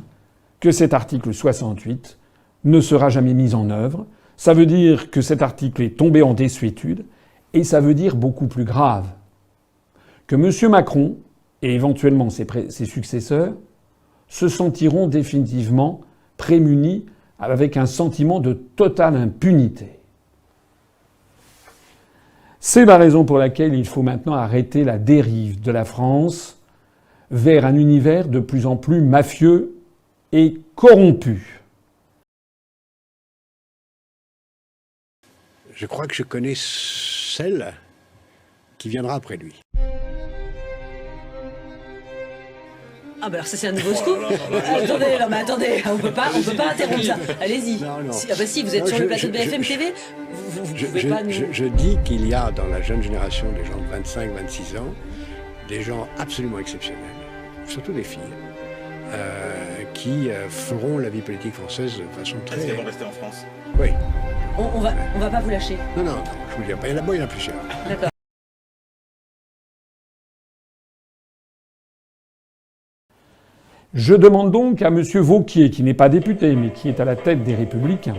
[SPEAKER 8] que cet article 68 ne sera jamais mis en œuvre. Ça veut dire que cet article est tombé en désuétude. Et ça veut dire beaucoup plus grave que M. Macron et éventuellement ses successeurs se sentiront définitivement prémunis avec un sentiment de totale impunité. C'est la raison pour laquelle il faut maintenant arrêter la dérive de la France vers un univers de plus en plus mafieux et corrompu.
[SPEAKER 9] Je crois que je connais celle qui viendra après lui.
[SPEAKER 10] Ah bah alors ça c'est un nouveau scoop. Attendez, non mais attendez, on peut pas interrompre ça. Allez-y. Ah bah si, vous êtes sur le plateau de BFM TV, vous pouvez pas nous...
[SPEAKER 9] Je dis qu'il y a dans la jeune génération des gens de 25-26 ans, des gens absolument exceptionnels, surtout des filles, qui feront la vie politique française de façon très...
[SPEAKER 11] Est-ce qu'elles vont rester en France?
[SPEAKER 9] Oui.
[SPEAKER 10] On va pas vous lâcher.
[SPEAKER 9] Non, je vous dis pas, il y en a, il y en a plusieurs.
[SPEAKER 10] D'accord.
[SPEAKER 8] Je demande donc à M. Wauquiez, qui n'est pas député, mais qui est à la tête des Républicains,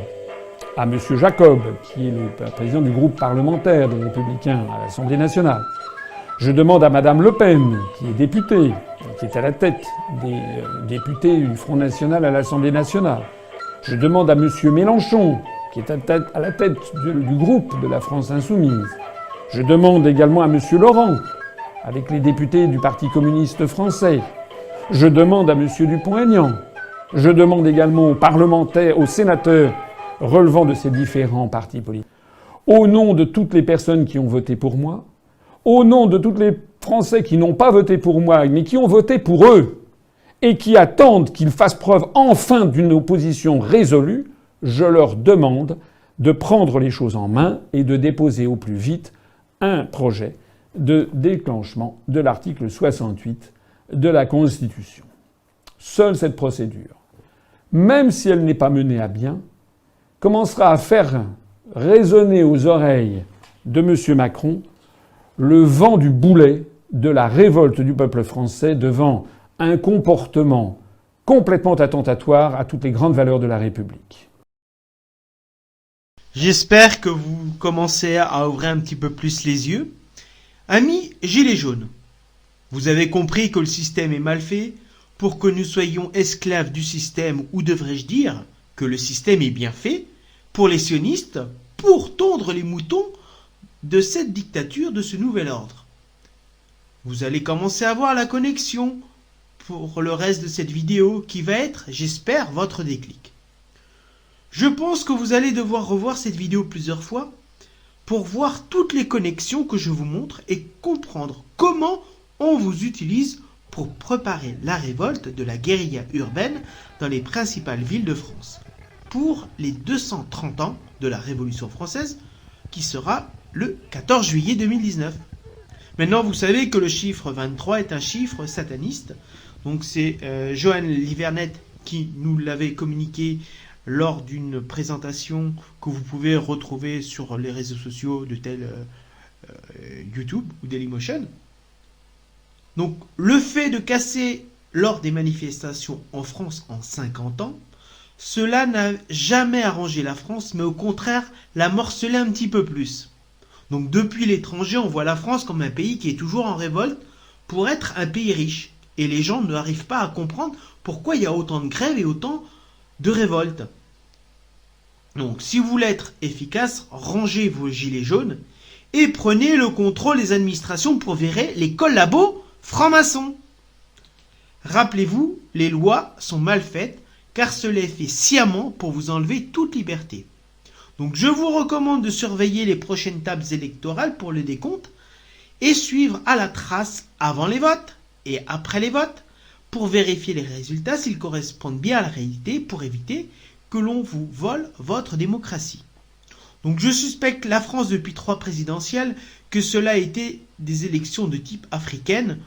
[SPEAKER 8] à M. Jacob, qui est le président du groupe parlementaire des Républicains à l'Assemblée nationale. Je demande à Mme Le Pen, qui est députée, qui est à la tête des députés du Front National à l'Assemblée nationale. Je demande à M. Mélenchon, qui est à la tête du groupe de la France Insoumise. Je demande également à M. Laurent, avec les députés du Parti communiste français. Je demande à M. Dupont-Aignan. Je demande également aux parlementaires, aux sénateurs relevant de ces différents partis politiques. Au nom de toutes les personnes qui ont voté pour moi, au nom de tous les Français qui n'ont pas voté pour moi, mais qui ont voté pour eux, et qui attendent qu'ils fassent preuve enfin d'une opposition résolue, je leur demande de prendre les choses en main et de déposer au plus vite un projet de déclenchement de l'article 68 de la Constitution. Seule cette procédure, même si elle n'est pas menée à bien, commencera à faire résonner aux oreilles de M. Macron le vent du boulet de la révolte du peuple français devant un comportement complètement attentatoire à toutes les grandes valeurs de la République.
[SPEAKER 1] J'espère que vous commencez à ouvrir un petit peu plus les yeux. Amis gilets jaunes, vous avez compris que le système est mal fait pour que nous soyons esclaves du système, ou devrais-je dire que le système est bien fait pour les sionistes, pour tondre les moutons de cette dictature, de ce nouvel ordre. Vous allez commencer à voir la connexion pour le reste de cette vidéo qui va être, j'espère, votre déclic. Je pense que vous allez devoir revoir cette vidéo plusieurs fois pour voir toutes les connexions que je vous montre et comprendre comment on vous utilise pour préparer la révolte de la guérilla urbaine dans les principales villes de France pour les 230 ans de la Révolution française qui sera le 14 juillet 2019. Maintenant, vous savez que le chiffre 23 est un chiffre sataniste. Donc c'est Johan Livernette qui nous l'avait communiqué lors d'une présentation que vous pouvez retrouver sur les réseaux sociaux de tel YouTube ou Dailymotion. Donc le fait de casser lors des manifestations en France en 50 ans, cela n'a jamais arrangé la France, mais au contraire l'a morcelé un petit peu plus. Donc depuis l'étranger, on voit la France comme un pays qui est toujours en révolte pour être un pays riche. Et les gens n'arrivent pas à comprendre pourquoi il y a autant de grèves et autant de révoltes. Donc si vous voulez être efficace, rangez vos gilets jaunes et prenez le contrôle des administrations pour virer les collabos francs-maçons. Rappelez-vous, les lois sont mal faites car cela est fait sciemment pour vous enlever toute liberté. Donc je vous recommande de surveiller les prochaines tables électorales pour le décompte et suivre à la trace avant les votes et après les votes pour vérifier les résultats s'ils correspondent bien à la réalité pour éviter que l'on vous vole votre démocratie. Donc je suspecte la France depuis 3 présidentielles que cela a été des élections de type africaine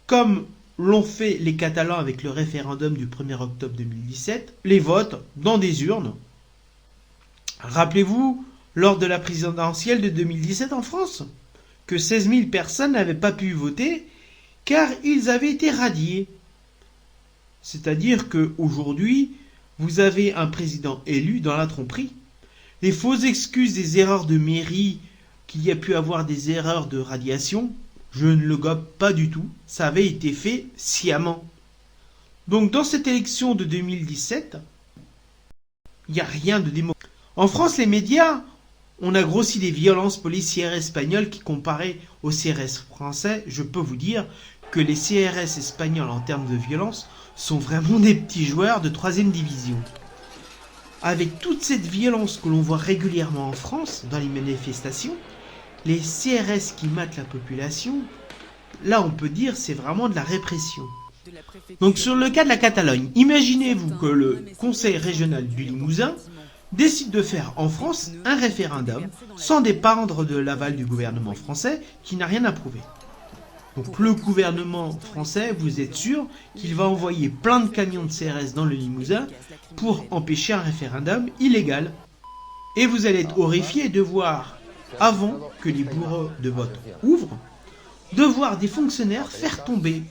[SPEAKER 1] comme l'ont fait les Catalans avec le référendum du 1er octobre 2017, les votes dans des urnes. Rappelez-vous, lors de la présidentielle de 2017 en France, que 16 000 personnes n'avaient pas pu voter car ils avaient été radiés. C'est-à-dire qu'aujourd'hui, vous avez un président élu dans la tromperie. Les fausses excuses des erreurs de mairie, qu'il y a pu avoir des erreurs de radiation, je ne le gobe pas du tout. Ça avait été fait sciemment. Donc dans cette élection de 2017, il n'y a rien de démocratique. En France, les médias, on a grossi les violences policières espagnoles qui comparées aux CRS français. Je peux vous dire que les CRS espagnols en termes de violence sont vraiment des petits joueurs de 3e division. Avec toute cette violence que l'on voit régulièrement en France, dans les manifestations, les CRS qui matent la population, là on peut dire c'est vraiment de la répression. Donc sur le cas de la Catalogne, imaginez-vous que le Conseil régional du Limousin décide de faire en France un référendum sans dépendre de l'aval du gouvernement français qui n'a rien approuvé. Donc le gouvernement français, vous êtes sûr qu'il va envoyer plein de camions de CRS dans le Limousin pour empêcher un référendum illégal. Et vous allez être horrifié de voir, avant que les bureaux de vote ouvrent, de voir des fonctionnaires faire tomber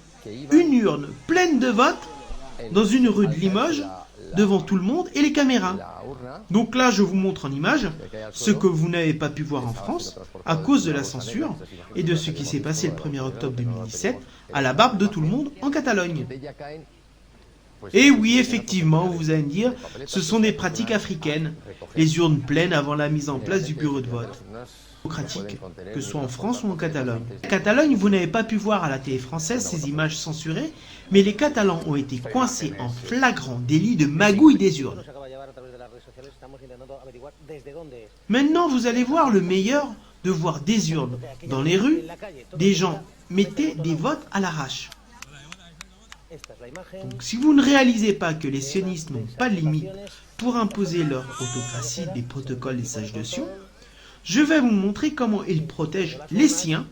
[SPEAKER 1] une urne pleine de votes dans une rue de Limoges devant tout le monde et les caméras. Donc là, je vous montre en image ce que vous n'avez pas pu voir en France à cause de la censure et de ce qui s'est passé le 1er octobre 2017 à la barbe de tout le monde en Catalogne. Et oui, effectivement, vous allez me dire, ce sont des pratiques africaines, les urnes pleines avant la mise en place du bureau de vote. Démocratique, que ce soit en France ou en Catalogne. En Catalogne, vous n'avez pas pu voir à la télé française ces images censurées, mais les Catalans ont été coincés en flagrant délit de magouille des urnes. Maintenant, vous allez voir le meilleur de voir des urnes dans les rues, des gens mettaient des votes à l'arrache. Donc, si vous ne réalisez pas que les sionistes n'ont pas de limite pour imposer leur autocratie des protocoles des sages de Sion, je vais vous montrer comment ils protègent les siens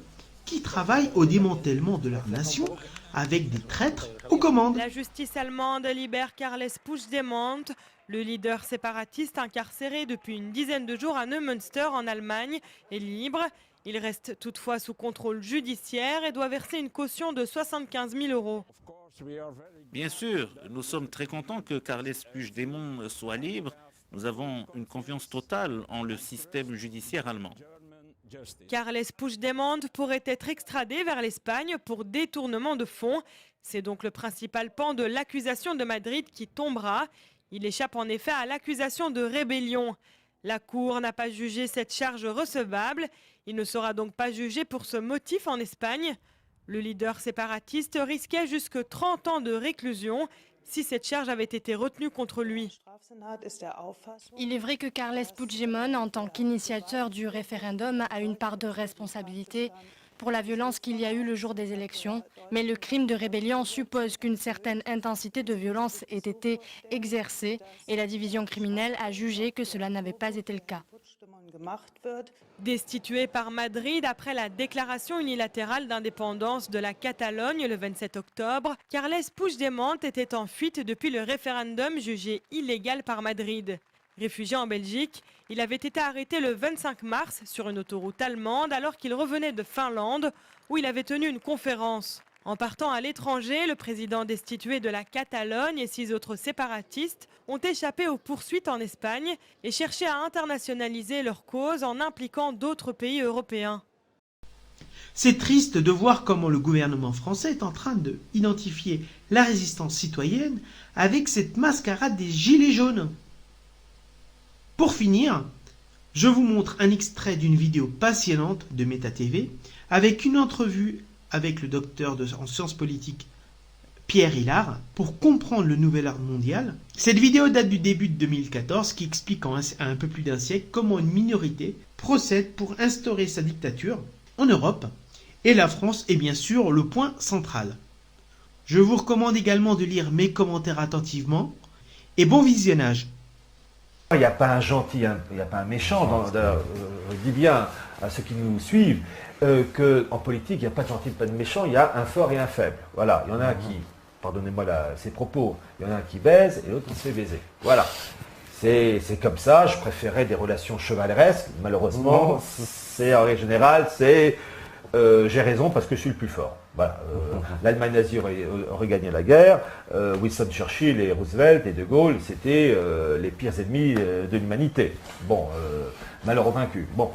[SPEAKER 1] qui travaillent au démantèlement de leur nation avec des traîtres aux commandes.
[SPEAKER 11] La justice allemande libère Carles Puigdemont, le leader séparatiste incarcéré depuis une dizaine de jours à Neumünster en Allemagne, est libre. Il reste toutefois sous contrôle judiciaire et doit verser une caution de 75 000 €.
[SPEAKER 12] Bien sûr, nous sommes très contents que Carles Puigdemont soit libre. Nous avons une confiance totale en le système judiciaire allemand.
[SPEAKER 11] Carles Puigdemont pourrait être extradé vers l'Espagne pour détournement de fonds. C'est donc le principal pan de l'accusation de Madrid qui tombera. Il échappe en effet à l'accusation de rébellion. La Cour n'a pas jugé cette charge recevable. Il ne sera donc pas jugé pour ce motif en Espagne. Le leader séparatiste risquait jusque 30 ans de réclusion si cette charge avait été retenue contre lui.
[SPEAKER 13] Il est vrai que Carles Puigdemont, en tant qu'initiateur du référendum, a une part de responsabilité pour la violence qu'il y a eu le jour des élections, mais le crime de rébellion suppose qu'une certaine intensité de violence ait été exercée et la division criminelle a jugé que cela n'avait pas été le cas.
[SPEAKER 11] Destitué par Madrid après la déclaration unilatérale d'indépendance de la Catalogne le 27 octobre, Carles Puigdemont était en fuite depuis le référendum jugé illégal par Madrid. Réfugié en Belgique, il avait été arrêté le 25 mars sur une autoroute allemande alors qu'il revenait de Finlande où il avait tenu une conférence. En partant à l'étranger, le président destitué de la Catalogne et 6 autres séparatistes ont échappé aux poursuites en Espagne et cherché à internationaliser leur cause en impliquant d'autres pays européens.
[SPEAKER 1] C'est triste de voir comment le gouvernement français est en train d'identifier la résistance citoyenne avec cette mascarade des gilets jaunes. Pour finir, je vous montre un extrait d'une vidéo passionnante de Meta TV avec une entrevue avec le docteur en sciences politiques Pierre Hillard pour comprendre le nouvel ordre mondial. Cette vidéo date du début de 2014 qui explique en un peu plus d'un siècle comment une minorité procède pour instaurer sa dictature en Europe et la France est bien sûr le point central. Je vous recommande également de lire mes commentaires attentivement et bon visionnage.
[SPEAKER 14] Il n'y a pas un gentil, il n'y a pas un méchant. Je dis bien à ceux qui nous suivent qu'en politique, il n'y a pas de gentil, pas de méchant, il y a un fort et un faible. Voilà, il y en a un qui, pardonnez-moi ces propos, il y en a un qui baise et l'autre qui se fait baiser. Voilà, c'est comme ça, je préférais des relations chevaleresques. Malheureusement, c'est en règle générale, c'est j'ai raison parce que je suis le plus fort. Voilà. L'Allemagne nazie aurait gagné la guerre. Winston Churchill et Roosevelt et De Gaulle, c'était les pires ennemis de l'humanité. Bon, malheur aux vaincus. Bon.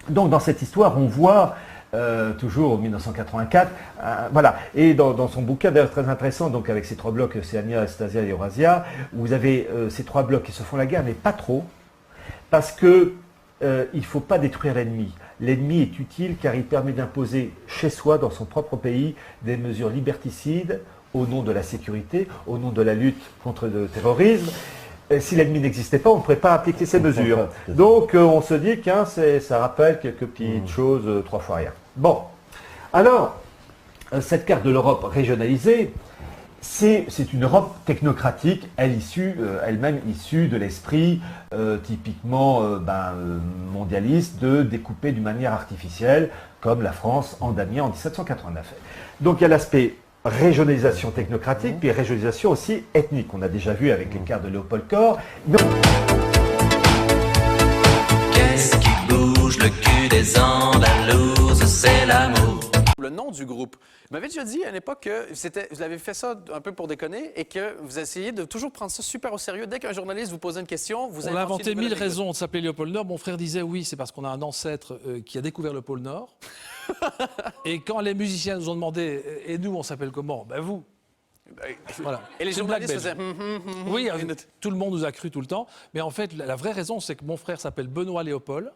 [SPEAKER 14] Donc dans cette histoire, on voit toujours en 1984, voilà. Et dans son bouquin, d'ailleurs très intéressant, donc avec ces 3 blocs, Océania, Eurasia et Eurasia, vous avez ces 3 blocs qui se font la guerre, mais pas trop, parce que il ne faut pas détruire l'ennemi. L'ennemi est utile car il permet d'imposer chez soi, dans son propre pays, des mesures liberticides au nom de la sécurité, au nom de la lutte contre le terrorisme. Si l'ennemi n'existait pas, on ne pourrait pas appliquer ces mesures. Donc on se dit que ça rappelle quelques petites choses, 3 fois rien. Bon, alors, cette carte de l'Europe régionalisée, c'est une Europe technocratique, elle-même issue de l'esprit typiquement mondialiste de découper d'une manière artificielle, comme la France en damier en 1789. Donc il y a l'aspect régionalisation technocratique, puis régionalisation aussi ethnique. On a déjà vu avec les cartes de Léopold Kohr.
[SPEAKER 15] Qu'est-ce qui bouge le cul des Andalouses, c'est l'amour.
[SPEAKER 16] Le nom du groupe. Vous m'avez déjà dit à une époque que vous avez fait ça un peu pour déconner et que vous essayez de toujours prendre ça super au sérieux. Dès qu'un journaliste vous posait une question, vous
[SPEAKER 17] On a inventé 1000 raisons de s'appeler Léopold Nord. Mon frère disait oui, c'est parce qu'on a un ancêtre qui a découvert le pôle Nord. Et quand les musiciens nous ont demandé « Et nous, on s'appelle comment ?» Ben vous. Voilà.
[SPEAKER 16] Et les journalistes faisaient
[SPEAKER 17] oui, tout le monde nous a cru tout le temps. Mais en fait, la vraie raison, c'est que mon frère s'appelle Benoît Léopold.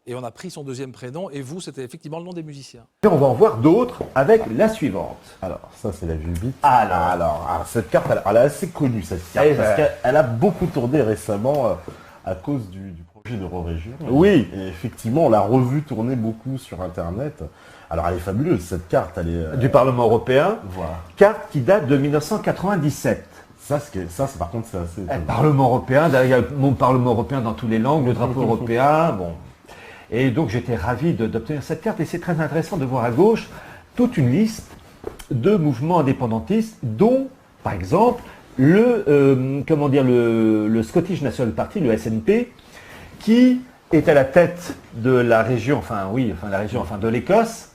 [SPEAKER 17] Et on a pris son 2e prénom, et vous, c'était effectivement le nom des musiciens.
[SPEAKER 14] Et on va en voir d'autres avec la suivante.
[SPEAKER 18] Alors, ça, c'est la Vulbite.
[SPEAKER 14] Alors,
[SPEAKER 18] cette carte, elle est assez connue, cette carte, parce qu'elle a beaucoup tourné récemment à cause du projet d'Eurorégion.
[SPEAKER 14] Oui.
[SPEAKER 18] Et effectivement, on l'a revue tourner beaucoup sur Internet. Alors, elle est fabuleuse, cette carte. Elle est,
[SPEAKER 14] du Parlement européen.
[SPEAKER 18] Voilà.
[SPEAKER 14] Carte qui date de 1997.
[SPEAKER 18] Ça, par contre, c'est assez...
[SPEAKER 14] Le Parlement européen, il y a mon Parlement européen dans toutes les langues, le drapeau européen, bon... Et donc j'étais ravi d'obtenir cette carte et c'est très intéressant de voir à gauche toute une liste de mouvements indépendantistes dont, par exemple, le Scottish National Party, le SNP, qui est à la tête de la région, de l'Écosse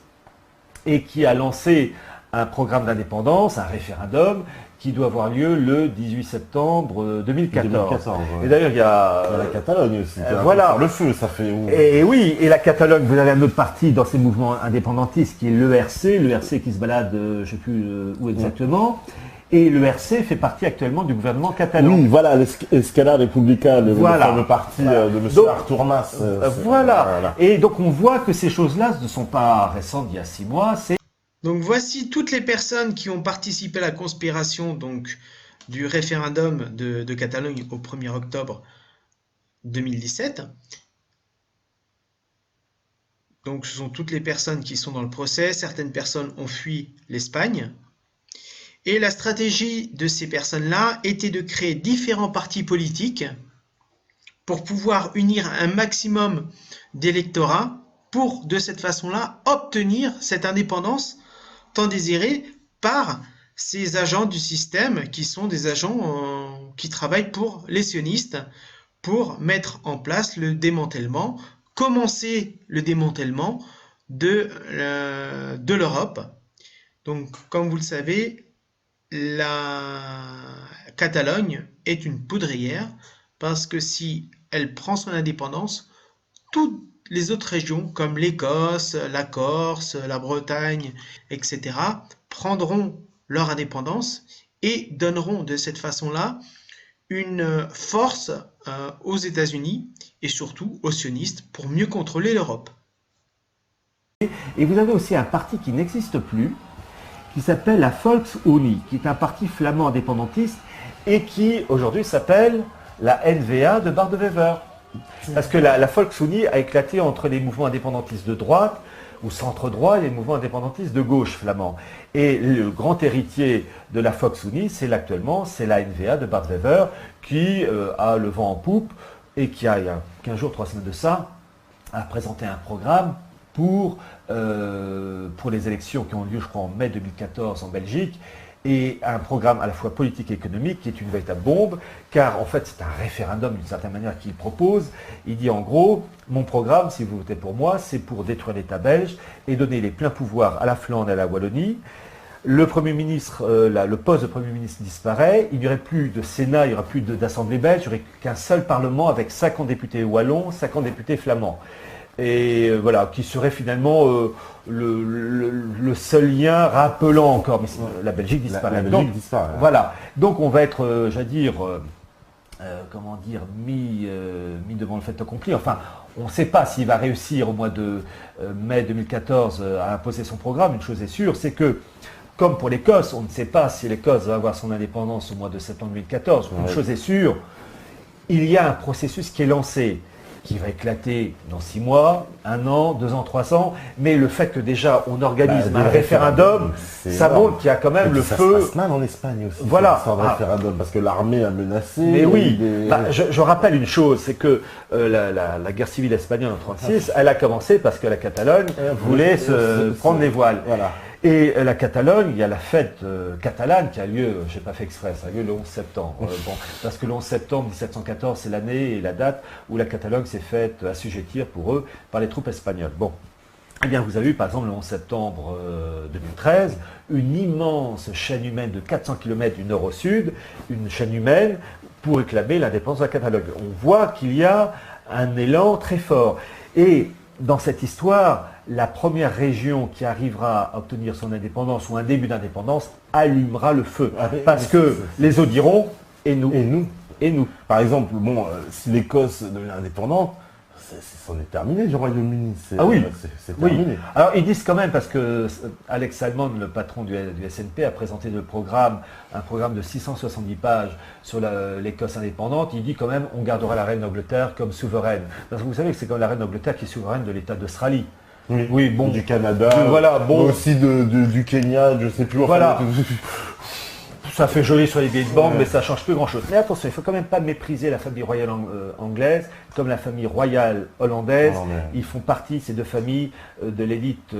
[SPEAKER 14] et qui a lancé un programme d'indépendance, un référendum qui doit avoir lieu le 18 septembre 2014.
[SPEAKER 18] Ouais.
[SPEAKER 14] Et d'ailleurs, il y a
[SPEAKER 18] la Catalogne aussi.
[SPEAKER 14] Voilà.
[SPEAKER 18] Le feu, ça fait...
[SPEAKER 14] Et oui, et la Catalogne, vous avez un autre parti dans ces mouvements indépendantistes qui est l'ERC qui se balade, je ne sais plus où exactement. Et l'ERC fait partie actuellement du gouvernement catalan.
[SPEAKER 18] Oui, voilà, l'Escala Republica, le fameux parti de M. Artur Mas.
[SPEAKER 14] Voilà. Et donc on voit que ces choses-là ne sont pas récentes d'il y a 6 mois.
[SPEAKER 1] Donc voici toutes les personnes qui ont participé à la conspiration du référendum de Catalogne au 1er octobre 2017. Donc ce sont toutes les personnes qui sont dans le procès. Certaines personnes ont fui l'Espagne. Et la stratégie de ces personnes-là était de créer différents partis politiques pour pouvoir unir un maximum d'électorats pour, de cette façon-là, obtenir cette indépendance tant désirée par ces agents du système qui sont des agents qui travaillent pour les sionistes pour mettre en place le démantèlement, commencer le démantèlement de l'Europe. Donc, comme vous le savez, la Catalogne est une poudrière parce que si elle prend son indépendance, toutes les autres régions comme l'Écosse, la Corse, la Bretagne, etc. prendront leur indépendance et donneront de cette façon-là une force aux États-Unis et surtout aux sionistes pour mieux contrôler l'Europe.
[SPEAKER 14] Et vous avez aussi un parti qui n'existe plus, qui s'appelle la Volksunie, qui est un parti flamand indépendantiste et qui aujourd'hui s'appelle la NVA de Bart de Wever. Parce que la Volksunie a éclaté entre les mouvements indépendantistes de droite ou centre-droit et les mouvements indépendantistes de gauche flamands. Et le grand héritier de la Volksunie, actuellement, c'est la NVA de Bart de Wever qui a le vent en poupe et qui il y a 15 jours, 3 semaines de ça, a présenté un programme pour les élections qui ont lieu, je crois, en mai 2014 en Belgique. et un programme à la fois politique et économique qui est une véritable bombe, car en fait c'est un référendum d'une certaine manière qu'il propose. Il dit en gros, mon programme, si vous votez pour moi, c'est pour détruire l'État belge et donner les pleins pouvoirs à la Flandre et à la Wallonie. Le Premier ministre, le poste de Premier ministre disparaît, il n'y aurait plus de Sénat, il n'y aurait plus d'Assemblée belge, il n'y aurait qu'un seul Parlement avec 50 députés wallons, 50 députés flamands. Et voilà, qui serait finalement le seul lien rappelant encore, mais la Belgique disparaît.
[SPEAKER 18] disparaît.
[SPEAKER 14] Voilà, donc on va être, mis devant le fait accompli. Enfin, on ne sait pas s'il va réussir au mois de mai 2014 à imposer son programme. Une chose est sûre, c'est que, comme pour l'Écosse, on ne sait pas si l'Écosse va avoir son indépendance au mois de septembre 2014. Une chose est sûre, il y a un processus qui est lancé, qui va éclater dans 6 mois, 1 an, 2 ans, 3 ans, mais le fait que déjà on organise un référendum, ça montre qu'il y a quand même le feu.
[SPEAKER 18] Ça se passe mal en Espagne aussi,
[SPEAKER 14] voilà.
[SPEAKER 18] Sans référendum, parce que l'armée a menacé.
[SPEAKER 14] Mais oui, je rappelle une chose, c'est que la guerre civile espagnole en 1936, elle a commencé parce que la Catalogne voulait se prendre les voiles.
[SPEAKER 18] Voilà.
[SPEAKER 14] Et la Catalogne, il y a la fête catalane qui a lieu, je n'ai pas fait exprès, ça a lieu le 11 septembre. Parce que le 11 septembre 1714, c'est l'année et la date où la Catalogne s'est faite assujettir pour eux par les troupes espagnoles. Bon, eh bien vous avez eu par exemple le 11 septembre 2013, une immense chaîne humaine de 400 km du nord au sud, une chaîne humaine pour réclamer l'indépendance de la Catalogne. On voit qu'il y a un élan très fort. Et dans cette histoire, la première région qui arrivera à obtenir son indépendance ou un début d'indépendance allumera le feu. Parce que les autres diront, et nous.
[SPEAKER 18] Et nous.
[SPEAKER 14] Et nous.
[SPEAKER 18] Par exemple, si l'Écosse devient indépendante, c'en est terminé du Royaume-Uni.
[SPEAKER 14] Ah oui,
[SPEAKER 18] c'est terminé.
[SPEAKER 14] Oui. Alors ils disent quand même, parce que Alex Salmond, le patron du SNP, a présenté un programme de 670 pages sur l'Écosse indépendante. Il dit quand même, on gardera la reine d'Angleterre comme souveraine. Parce que vous savez que c'est quand même la reine d'Angleterre qui est souveraine de l'État d'Australie.
[SPEAKER 18] Oui, bon. Du Canada, aussi du Kenya, je ne sais plus.
[SPEAKER 14] Voilà. Ça fait joli sur les vieilles bandes, mais ça ne change plus grand-chose. Mais attention, il ne faut quand même pas mépriser la famille royale anglaise comme la famille royale hollandaise. Ils font partie, ces deux familles, de l'élite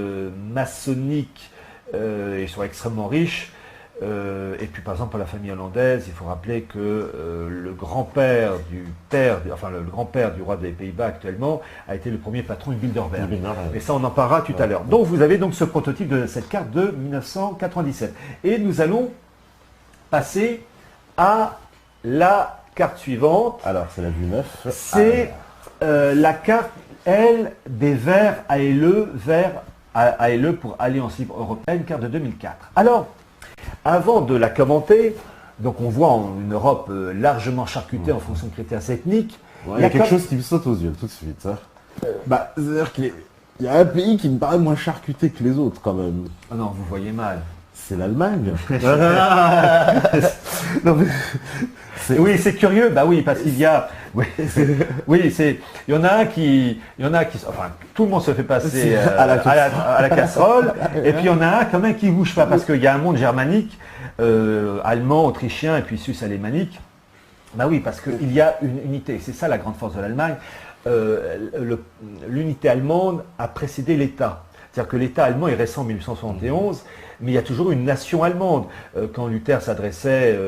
[SPEAKER 14] maçonnique. Ils sont extrêmement riches. Et puis par exemple pour la famille hollandaise, il faut rappeler que le grand-père du roi des Pays-Bas actuellement a été le premier patron de Bilderberg. Et ça on en parlera tout à l'heure. Donc vous avez donc ce prototype de cette carte de 1997. Et nous allons passer à la carte suivante.
[SPEAKER 18] Alors c'est la vue 9.
[SPEAKER 14] C'est la carte L des Verts ALE pour Alliance Libre Européenne, carte de 2004. Alors, avant de la commenter, donc on voit une Europe largement charcutée en fonction de critères ethniques.
[SPEAKER 18] Il y a quelque chose qui me saute aux yeux tout de suite. C'est-à-dire qu'il y a un pays qui me paraît moins charcuté que les autres quand même.
[SPEAKER 14] Ah non, vous voyez mal.
[SPEAKER 18] C'est l'Allemagne.
[SPEAKER 14] Oui, c'est curieux. Bah oui, parce qu'il y a. Il y en a un qui. Enfin, tout le monde se fait passer à la casserole. Et puis il y en a un quand même qui ne bouge pas parce qu'il y a un monde germanique, allemand, autrichien et puis suisse-alémanique. Bah oui, parce qu'il y a une unité. C'est ça la grande force de l'Allemagne. L'unité allemande a précédé l'État. C'est-à-dire que l'État allemand est récent en 1871, mais il y a toujours une nation allemande. Quand Luther s'adressait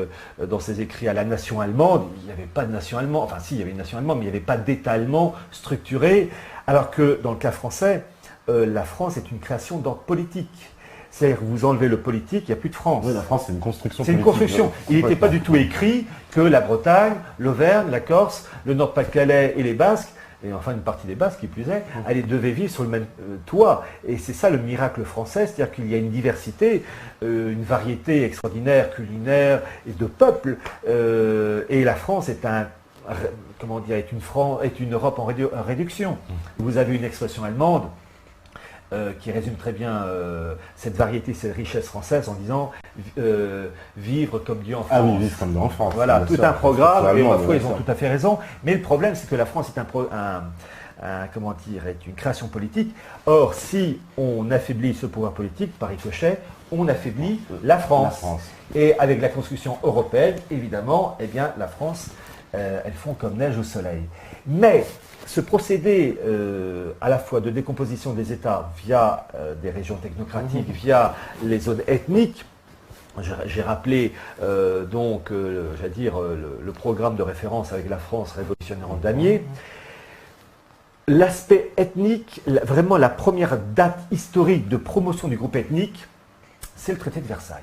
[SPEAKER 14] dans ses écrits à la nation allemande, il n'y avait pas de nation allemande. Enfin si, il y avait une nation allemande, mais il n'y avait pas d'État allemand structuré. Alors que dans le cas français, la France est une création d'ordre politique. C'est-à-dire que vous enlevez le politique, il n'y a plus de France.
[SPEAKER 18] Oui, la France, c'est une construction
[SPEAKER 14] politique. C'est une construction. Il n'était pas du tout écrit que la Bretagne, l'Auvergne, la Corse, le Nord-Pas-de-Calais et les Basques, et enfin une partie des Basques qui plus est, elles devaient vivre sur le même toit. Et c'est ça le miracle français, c'est-à-dire qu'il y a une diversité, une variété extraordinaire, culinaire et de peuples. Et la France est une Europe en réduction. Vous avez une expression allemande qui résume très bien cette variété, cette richesse française en disant vivre comme Dieu en France.
[SPEAKER 18] Ah oui, vivre comme Dieu en France.
[SPEAKER 14] Voilà, tout un programme, et parfois ils ont tout à fait raison. Mais le problème, c'est que la France est est une création politique. Or, si on affaiblit ce pouvoir politique, par ricochet, on affaiblit la France. Et avec la construction européenne, évidemment, eh bien, la France, elles font comme neige au soleil. Mais ce procédé à la fois de décomposition des États via des régions technocratiques, via les zones ethniques, J'ai rappelé le programme de référence avec la France révolutionnaire en damier. L'aspect ethnique, vraiment la première date historique de promotion du groupe ethnique, c'est le traité de Versailles.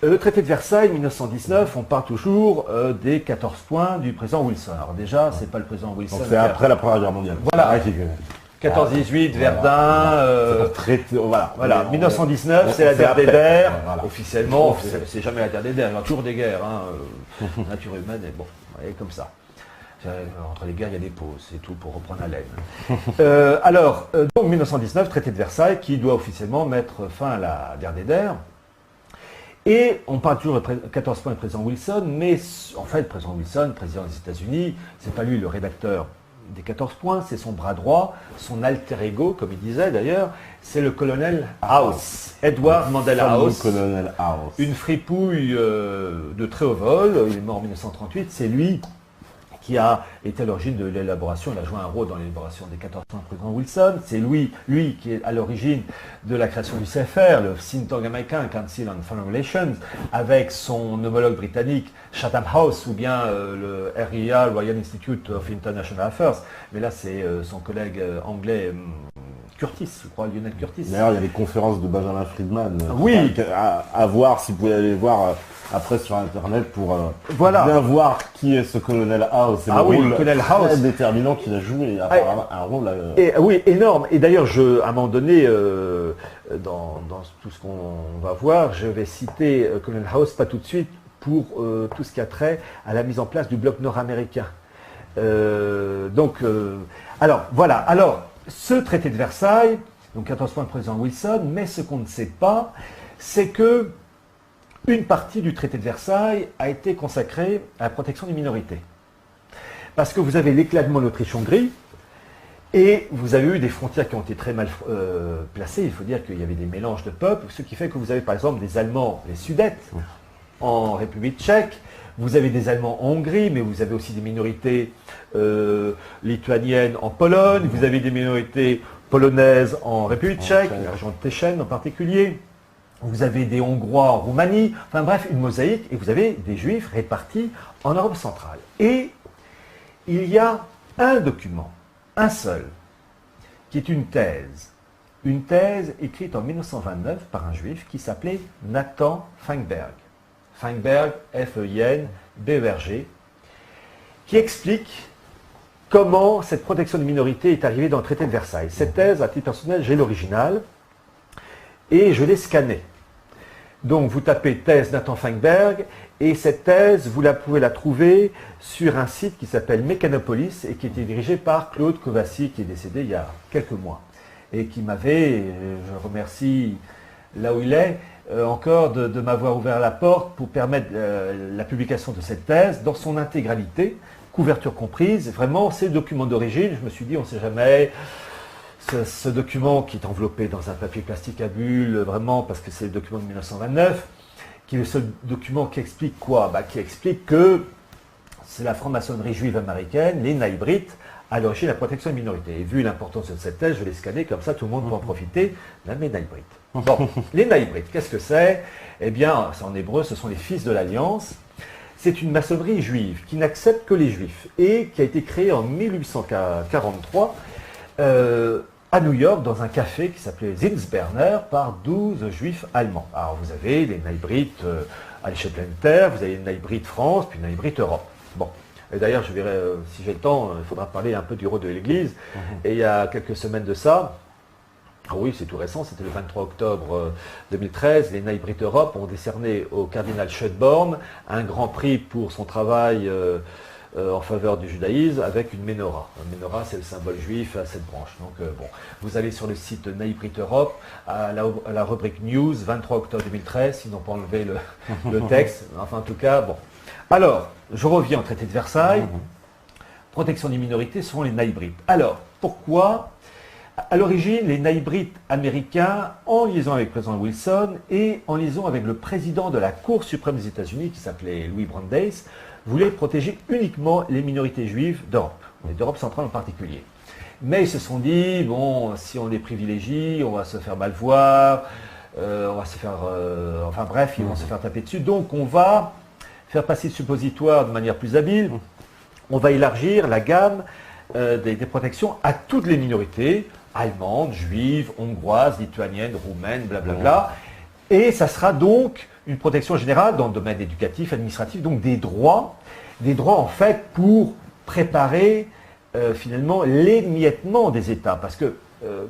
[SPEAKER 14] Le traité de Versailles, 1919, on parle toujours des 14 points du président Wilson. Alors déjà, c'est pas le président Wilson.
[SPEAKER 18] Donc c'est après la Première Guerre mondiale.
[SPEAKER 14] Voilà. 14-18, Verdun, voilà. 1919, c'est la guerre des der. Officiellement, c'est jamais la guerre des der, il y a toujours des guerres. Nature humaine, et bon, elle est comme ça. Entre les guerres, il y a des pauses, c'est tout pour reprendre haleine. Donc 1919, traité de Versailles, qui doit officiellement mettre fin à la guerre des der. Et on parle toujours de 14 points du président Wilson, mais en fait, le président Wilson, président des États-Unis, c'est pas lui le rédacteur des 14 points, c'est son bras droit, son alter ego, comme il disait d'ailleurs, c'est le colonel House, Edward Mandela House, une fripouille de très haut vol, il est mort en 1938, c'est lui qui a été à l'origine de l'élaboration, il a joué un rôle dans l'élaboration des 14 points du président Wilson, c'est lui qui est à l'origine de la création du CFR, le think tank américain, Council on Foreign Relations, avec son homologue britannique Chatham House, ou bien le RIA, Royal Institute of International Affairs, mais là c'est son collègue anglais Curtis, je crois, Lionel Curtis.
[SPEAKER 18] D'ailleurs, il y a les conférences de Benjamin Friedman.
[SPEAKER 14] Oui.
[SPEAKER 18] À voir, si vous pouvez aller voir après sur Internet pour bien voir qui est ce colonel House. C'est le colonel House très déterminant qu'il a joué. Apparemment, un rôle.
[SPEAKER 14] Oui, énorme. Et d'ailleurs, à un moment donné, dans tout ce qu'on va voir, je vais citer colonel House, pas tout de suite, pour tout ce qui a trait à la mise en place du bloc nord-américain. Alors, voilà. Alors, ce traité de Versailles, donc 14 points de président Wilson, mais ce qu'on ne sait pas, c'est que une partie du traité de Versailles a été consacrée à la protection des minorités. Parce que vous avez l'éclatement de l'Autriche-Hongrie, et vous avez eu des frontières qui ont été très mal placées. Il faut dire qu'il y avait des mélanges de peuples, ce qui fait que vous avez par exemple des Allemands, les Sudètes, en République tchèque. Vous avez des Allemands en Hongrie, mais vous avez aussi des minorités lituaniennes en Pologne. Vous avez des minorités polonaises en République tchèque, la région de Teschen en particulier. Vous avez des Hongrois en Roumanie. Enfin bref, une mosaïque. Et vous avez des Juifs répartis en Europe centrale. Et il y a un document, un seul, qui est une thèse. Une thèse écrite en 1929 par un Juif qui s'appelait Nathan Feinberg. Feinberg, F-E-I-N-B-E-R-G, qui explique comment cette protection des minorités est arrivée dans le traité de Versailles. Cette thèse, à titre personnel, j'ai l'original et je l'ai scannée. Donc vous tapez thèse Nathan Feinberg et cette thèse, vous pouvez la trouver sur un site qui s'appelle Mechanopolis et qui était dirigé par Claude Kovassi, qui est décédé il y a quelques mois et qui m'avait, je remercie là où il est, encore de m'avoir ouvert la porte pour permettre la publication de cette thèse dans son intégralité, couverture comprise. Vraiment, c'est le document d'origine. Je me suis dit, on ne sait jamais, ce document qui est enveloppé dans un papier plastique à bulles, vraiment, parce que c'est le document de 1929, qui est le seul document qui explique quoi? Qui explique que c'est la franc-maçonnerie juive américaine, les naïbrites, à l'origine de la protection des minorités. Et vu l'importance de cette thèse, je l'ai scannée, comme ça tout le monde peut en profiter, même les naïbrites. Bon, les naïbrites, qu'est-ce que c'est? Eh bien, c'est en hébreu, ce sont les fils de l'Alliance. C'est une maçonnerie juive qui n'accepte que les juifs et qui a été créée en 1843 à New York dans un café qui s'appelait Zinsberner par 12 juifs allemands. Alors vous avez les naïbrites à l'échelle planétaire, vous avez les naïbrites France, puis les naïbrites Europe. Bon. Et d'ailleurs, je verrai, si j'ai le temps, il faudra parler un peu du rôle de l'Église. Et il y a quelques semaines de ça, oui, c'est tout récent, c'était le 23 octobre 2013, les Naïbrites Europe ont décerné au cardinal Schönborn un grand prix pour son travail en faveur du judaïsme avec une menorah. La menorah, c'est le symbole juif à cette branche. Donc, bon, vous allez sur le site Naïbrites Europe, à la rubrique News, 23 octobre 2013, s'ils n'ont pas enlevé le texte. Enfin, en tout cas, bon. Alors, je reviens au traité de Versailles. Protection des minorités sont les naïbrites. Alors, pourquoi? À l'origine, les naïbrites américains, en liaison avec le président Wilson et en liaison avec le président de la Cour suprême des États-Unis, qui s'appelait Louis Brandeis, voulaient protéger uniquement les minorités juives d'Europe, et d'Europe centrale en particulier. Mais ils se sont dit, bon, si on les privilégie, on va se faire mal voir, on va se faire... enfin bref, ils vont se faire taper dessus. Donc on va faire passer le suppositoire de manière plus habile. On va élargir la gamme des protections à toutes les minorités, allemandes, juives, hongroises, lituaniennes, roumaines, blablabla. Et ça sera donc une protection générale dans le domaine éducatif, administratif, donc des droits en fait pour préparer finalement l'émiettement des États. Parce que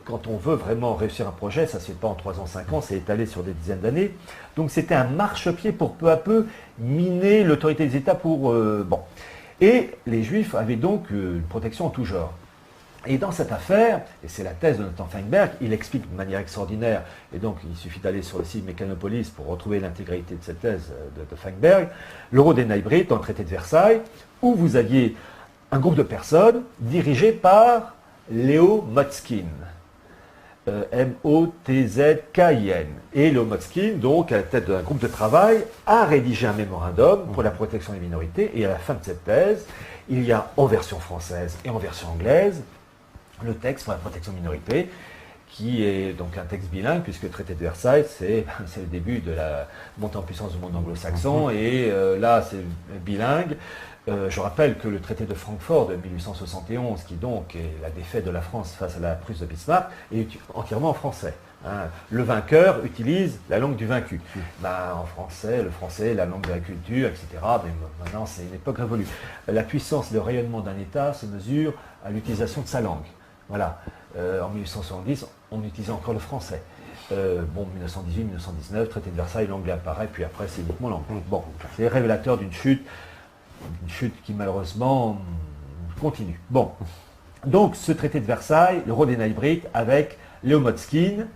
[SPEAKER 14] quand on veut vraiment réussir un projet, ça ne se fait pas en 3 ans, 5 ans, c'est étalé sur des dizaines d'années. Donc c'était un marchepied pour peu à peu miner l'autorité des États pour... bon. Et les Juifs avaient donc une protection en tout genre. Et dans cette affaire, et c'est la thèse de Nathan Feinberg, il explique de manière extraordinaire, et donc il suffit d'aller sur le site Mécanopolis pour retrouver l'intégralité de cette thèse de Feinberg, l'Eurodenaybricht dans le traité de Versailles, où vous aviez un groupe de personnes dirigé par Léo Motzkin, M-O-T-Z-K-I-N. Et Léo Motzkin, donc à la tête d'un groupe de travail, a rédigé un mémorandum pour la protection des minorités, et à la fin de cette thèse, il y a en version française et en version anglaise, le texte pour la protection des minorités, qui est donc un texte bilingue, puisque le traité de Versailles, c'est le début de la montée en puissance du monde anglo-saxon, et là, c'est bilingue. Je rappelle que le traité de Francfort de 1871, qui donc est la défaite de la France face à la Prusse de Bismarck, est entièrement en français. Hein. Le vainqueur utilise la langue du vaincu. En français, le français, la langue de la culture, etc. Mais maintenant, c'est une époque révolue. La puissance, le rayonnement d'un État se mesure à l'utilisation de sa langue. Voilà. En 1870, on utilisait encore le français. 1918, 1919, traité de Versailles, l'anglais apparaît, puis après, c'est uniquement l'anglais. Bon, c'est révélateur d'une chute qui malheureusement continue. Bon, donc ce traité de Versailles, le Rodenaybricht avec Léo Motzkin,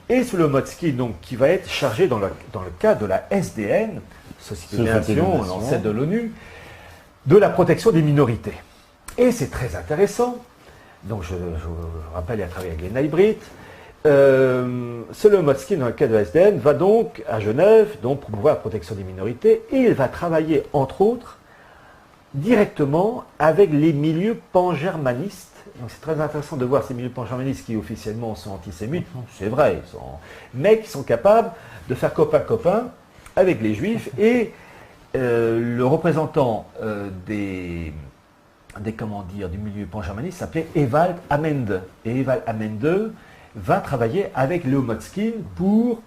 [SPEAKER 14] et ce Léo Motzkin donc, qui va être chargé dans le cadre de la SDN, Société des Nations, l'ancêtre de l'ONU, de la protection des minorités. Et c'est très intéressant, donc je rappelle, il a travaillé avec les Naybricht. Ce Léo Motzkin, dans le cadre de la SDN, va donc à Genève donc promouvoir la protection des minorités, et il va travailler entre autres directement avec les milieux pan-germanistes. Donc c'est très intéressant de voir ces milieux pan-germanistes qui officiellement sont antisémites, c'est vrai, mais qui sont capables de faire copain-copain avec les Juifs. Et le représentant du milieu pan-germaniste s'appelait Ewald Amende. Et Ewald Amende va travailler avec Léo Motzkin pour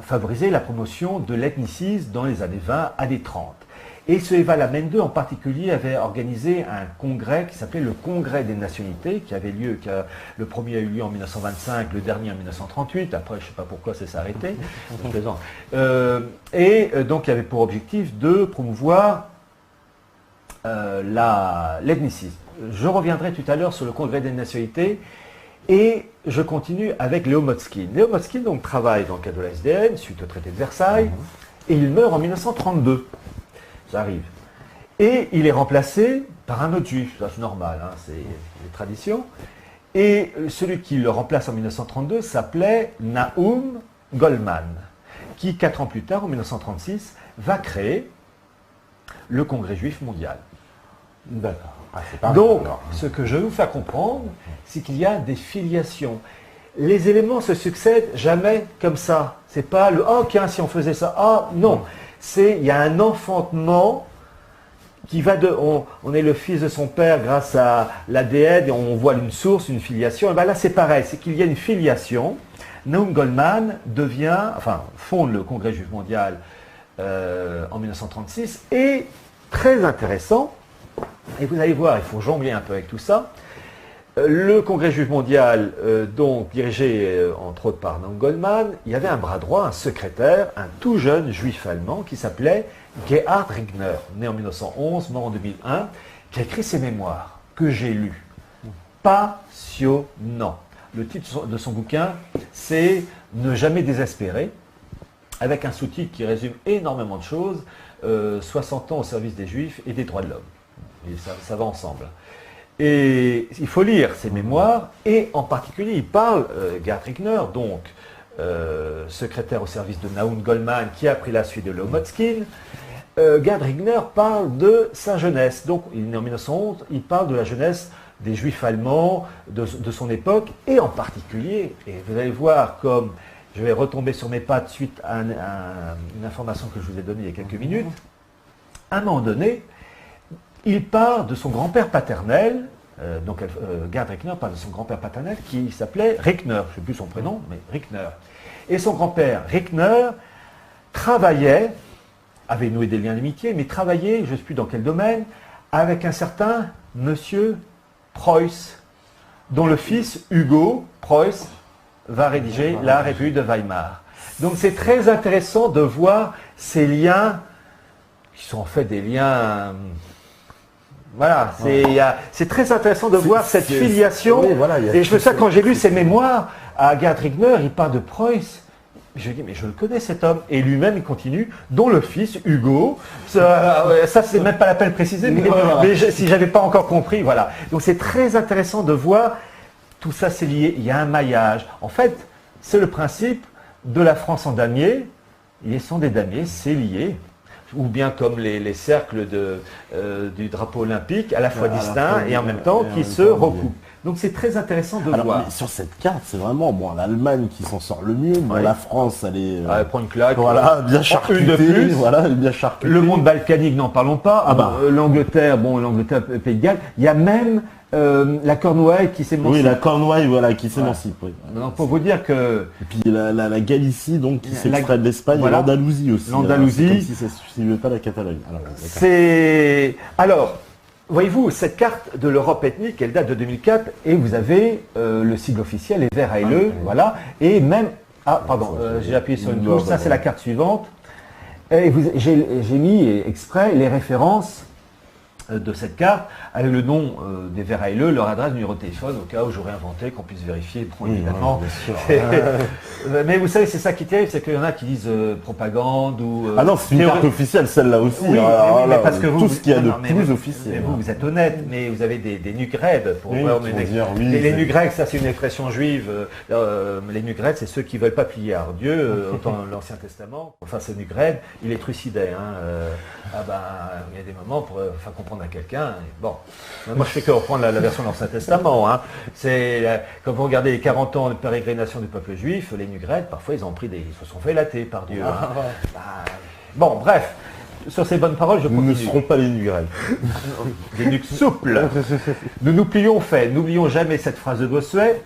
[SPEAKER 14] favoriser la promotion de l'ethnicisme dans les années 20 à 30. Et ce Ewald Amende en particulier avait organisé un congrès qui s'appelait le Congrès des nationalités, qui avait lieu, le premier a eu lieu en 1925, le dernier en 1938, après je ne sais pas pourquoi ça s'est arrêté, et donc il avait pour objectif de promouvoir l'ethnicisme. Je reviendrai tout à l'heure sur le Congrès des nationalités, et je continue avec Léo Motzkin. Léo Motzkin donc travaille dans le cadre de la SDN, suite au traité de Versailles, et il meurt en 1932. Ça arrive. Et il est remplacé par un autre juif, ça c'est normal, hein, c'est les traditions. Et celui qui le remplace en 1932 s'appelait Nahum Goldman, qui 4 ans plus tard, en 1936, va créer le Congrès juif mondial.
[SPEAKER 18] D'accord.
[SPEAKER 14] Donc, ce que je vais vous faire comprendre, c'est qu'il y a des filiations. Les éléments se succèdent jamais comme ça. C'est pas le « ah, tiens, si on faisait ça, ah, non ». Il y a un enfantement qui va on est le fils de son père grâce à l'ADN, et on voit une source, une filiation. Et bien là, c'est pareil, c'est qu'il y a une filiation. Nahum Goldman fonde le Congrès juif mondial en 1936, et très intéressant, et vous allez voir, il faut jongler un peu avec tout ça. Le Congrès juif mondial, donc dirigé entre autres par Nahum Goldman, il y avait un bras droit, un secrétaire, un tout jeune juif allemand qui s'appelait Gerhard Riegner, né en 1911, mort en 2001, qui a écrit ses mémoires, que j'ai lus. Passionnant. Le titre de son bouquin, c'est « Ne jamais désespérer », avec un sous-titre qui résume énormément de choses, 60 ans au service des Juifs et des droits de l'homme. Et ça va ensemble. Et il faut lire ses mémoires, et en particulier, il parle, Gerhard Riegner, donc secrétaire au service de Nahum Goldman, qui a pris la suite de Léo Motzkin. Gerhard Riegner parle de sa jeunesse. Donc, il est né en 1911, il parle de la jeunesse des juifs allemands de son époque, et en particulier, et vous allez voir comme je vais retomber sur mes pattes suite à une information que je vous ai donnée il y a quelques minutes, à un moment donné, il part de son grand-père paternel, Gerd Rickner part de son grand-père paternel qui s'appelait Rickner, je ne sais plus son prénom, mais Rickner. Et son grand-père Rickner travaillait, avait noué des liens d'amitié, mais travaillait, je ne sais plus dans quel domaine, avec un certain monsieur Preuss, dont le fils Hugo Preuss va rédiger la République de Weimar. Donc c'est très intéressant de voir ces liens, qui sont en fait des liens... Voilà, c'est très intéressant de voir cette filiation. Oui, voilà, et je me souviens, quand j'ai lu ses mémoires à Gerd Rickner, il parle de Preuss. Je dis, mais je le connais cet homme. Et lui-même, il continue, dont le fils, Hugo. Ça c'est même pas la peine de préciser, mais si j'avais pas encore compris, voilà. Donc c'est très intéressant de voir, tout ça c'est lié, il y a un maillage. En fait, c'est le principe de la France en damier. Ils sont des damiers, c'est lié. Ou bien comme les cercles du drapeau olympique, à la fois distincts et en même temps qui se recoupent. Donc c'est très intéressant de voir.
[SPEAKER 18] Mais sur cette carte, c'est vraiment l'Allemagne qui s'en sort le mieux. Bon, la France, elle
[SPEAKER 14] prend une claque.
[SPEAKER 18] Voilà, bien charcutée.
[SPEAKER 14] Une de plus.
[SPEAKER 18] Voilà, bien charcutée.
[SPEAKER 14] Le monde balkanique, n'en parlons pas. L'Angleterre, l'Angleterre, Pays de Galles. Il y a même la Cornouaille qui s'émancipe.
[SPEAKER 18] Oui, la Cornouaille, voilà, qui s'émancipe. Oui.
[SPEAKER 14] Donc pour vous dire que...
[SPEAKER 18] Et puis la Galicie, donc, qui s'extrait de l'Espagne, et l'Andalousie aussi.
[SPEAKER 14] L'Andalousie.
[SPEAKER 18] Comme si ça ne suivait pas la Catalogne.
[SPEAKER 14] Alors, voyez-vous, cette carte de l'Europe ethnique, elle date de 2004, et vous avez le sigle officiel, les verts ALE, voilà, et même... Ah, pardon, j'ai appuyé sur une touche, ça c'est la carte suivante. Et j'ai mis exprès les références de cette carte, avec le nom des verts ALE, leur adresse, numéro de téléphone, au cas où j'aurais inventé, qu'on puisse vérifier, évidemment. Mais vous savez, c'est ça qui est terrible, c'est qu'il y en a qui disent propagande ou...
[SPEAKER 18] Ah non, c'est une carte officielle, celle-là aussi.
[SPEAKER 14] Oui, mais parce que
[SPEAKER 18] tout ce qu'il y a de plus officiel.
[SPEAKER 14] Mais vous êtes honnête, mais vous avez des nugrèdes. Les nugrèdes, ça c'est une expression juive. Les nugrèdes, c'est ceux qui ne veulent pas plier à Dieu, autant l'Ancien Testament. Enfin, ce nugrède, il est trucidé. Il y a des moments pour faire comprendre à quelqu'un. Bon, moi je fais que reprendre la version de l'Ancien Testament. Quand vous regardez les 40 ans de pérégrination du peuple juif, les nugrèdes, parfois ils se sont fait latter par Dieu. Bon, bref, sur ces bonnes paroles, je continue.
[SPEAKER 18] Nous ne serons pas les nugrèdes.
[SPEAKER 14] Des nuques souples. Nous nous plions fait. N'oublions jamais cette phrase de Bossuet.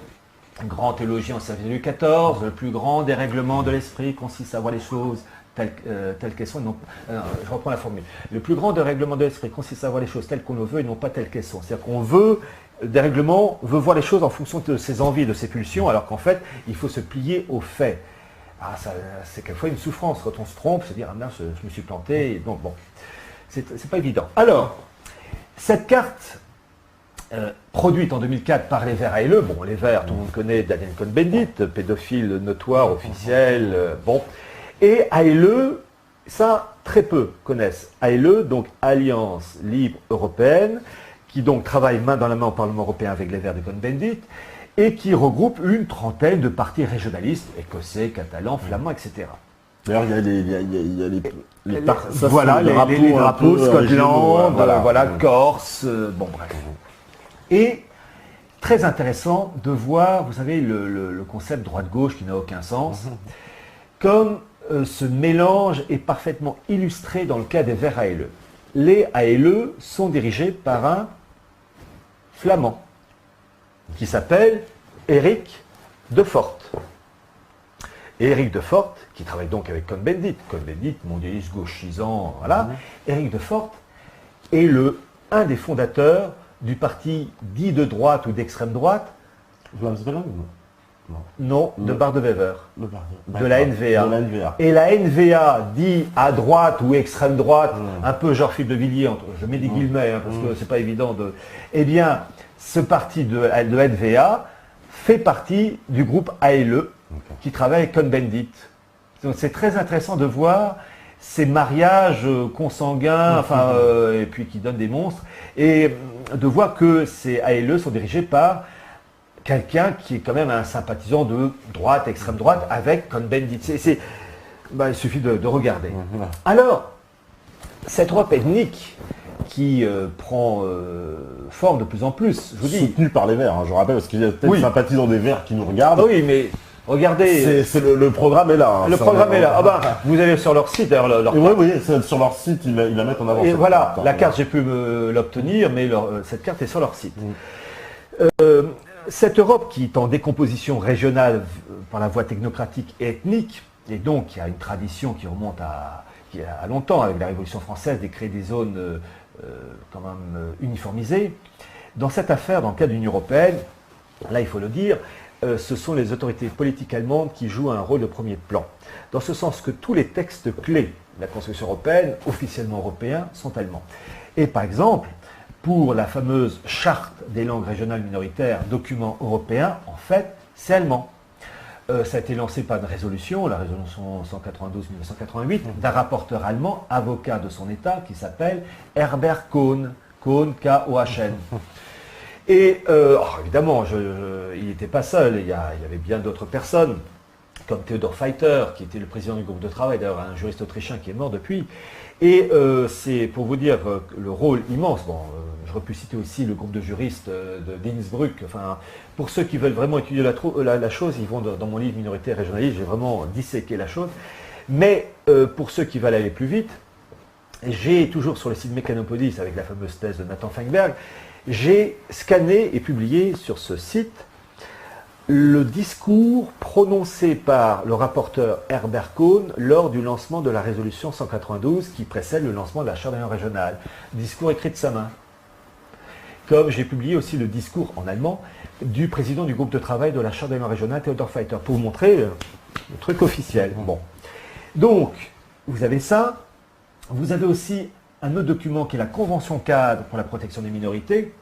[SPEAKER 14] Grand théologien au service de Louis XIV, le plus grand dérèglement de l'esprit consiste à voir les choses telles qu'elles sont. Je reprends la formule. Le plus grand dérèglement de l'esprit consiste à voir les choses telles qu'on le veut et non pas telles qu'elles sont. C'est-à-dire qu'on veut, dérèglement, veut voir les choses en fonction de ses envies et de ses pulsions, alors qu'en fait, il faut se plier aux faits. C'est quelquefois une souffrance quand on se trompe, se dire, mince, je me suis planté. Et donc, bon, c'est pas évident. Alors, cette carte, produite en 2004 par les Verts ALE, les Verts, tout le monde connaît Daniel Cohn-Bendit, pédophile notoire, officiel, et ALE, ça, très peu connaissent. ALE, donc Alliance Libre Européenne, qui donc travaille main dans la main au Parlement européen avec les Verts de Cohn-Bendit, et qui regroupe une trentaine de partis régionalistes, écossais, catalans, flamands, etc.
[SPEAKER 18] D'ailleurs, il y a les
[SPEAKER 14] drapeaux, Scotland, Corse, bref. Et très intéressant de voir, vous savez, le concept droite-gauche qui n'a aucun sens, comme ce mélange est parfaitement illustré dans le cas des Verts ALE. Les ALE sont dirigés par un flamand qui s'appelle Éric de Forte. Et Éric de Forte, qui travaille donc avec Cohn-Bendit, mondialiste gauchisant, voilà, Éric de Forte est un des fondateurs du parti dit de droite ou d'extrême droite. Non, de Bar de Wever, de la NVA. Et la NVA dit à droite ou extrême droite, un peu genre Philippe de Villiers, je mets des guillemets parce que c'est pas évident de... Eh bien, ce parti de NVA fait partie du groupe ALE qui travaille avec Cohn-Bendit. Donc c'est très intéressant de voir ces mariages consanguins, et puis qui donnent des monstres, et de voir que ces ALE sont dirigés par quelqu'un qui est quand même un sympathisant de droite, extrême droite, avec Cohn-Bendit. Il suffit de regarder. Alors, cette Europe ethnique, qui prend forme de plus en plus. Je vous dis.
[SPEAKER 18] Soutenu par les Verts, hein, je rappelle, parce qu'il y a peut-être des sympathisants des Verts qui nous regardent.
[SPEAKER 14] Oui, mais regardez.
[SPEAKER 18] Le programme est là. Hein,
[SPEAKER 14] le programme est là. Ah ben, vous allez sur leur site, d'ailleurs.
[SPEAKER 18] Oui, sur leur site, ils la mettent en avant.
[SPEAKER 14] Et voilà, la carte, j'ai pu l'obtenir, mais cette carte est sur leur site. Cette Europe qui est en décomposition régionale par la voie technocratique et ethnique, et donc qui a une tradition qui remonte à longtemps, avec la Révolution française, de créer des zones quand même uniformisées. Dans cette affaire, dans le cas de l'Union européenne, là il faut le dire, ce sont les autorités politiques allemandes qui jouent un rôle de premier plan. Dans ce sens que tous les textes clés de la construction européenne, officiellement européens, sont allemands. Et par exemple, pour la fameuse charte des langues régionales minoritaires, document européen, en fait, c'est allemand. Ça a été lancé par une résolution, la résolution 192-1988, d'un rapporteur allemand, avocat de son État, qui s'appelle Herbert Kohn, K-O-H-N. Et évidemment, il n'était pas seul, il y avait bien d'autres personnes, comme Theodor Feiter, qui était le président du groupe de travail, d'ailleurs un juriste autrichien qui est mort depuis. Et c'est pour vous dire le rôle immense. Bon, j'aurais pu citer aussi le groupe de juristes d'Innsbruck. Enfin, pour ceux qui veulent vraiment étudier la chose, ils vont dans mon livre Minorité et régionalisme, j'ai vraiment disséqué la chose. Mais pour ceux qui veulent aller plus vite, j'ai toujours sur le site Mechanopodis, avec la fameuse thèse de Nathan Feinberg, j'ai scanné et publié sur ce site le discours prononcé par le rapporteur Herbert Kohn lors du lancement de la résolution 192 qui précède le lancement de la charte des langues régionales. Discours écrit de sa main. Comme j'ai publié aussi le discours en allemand du président du groupe de travail de la charte des langues régionales, Theodor Feiter, pour vous montrer le truc officiel. Bon. Donc, vous avez ça. Vous avez aussi un autre document qui est la Convention cadre pour la protection des minorités.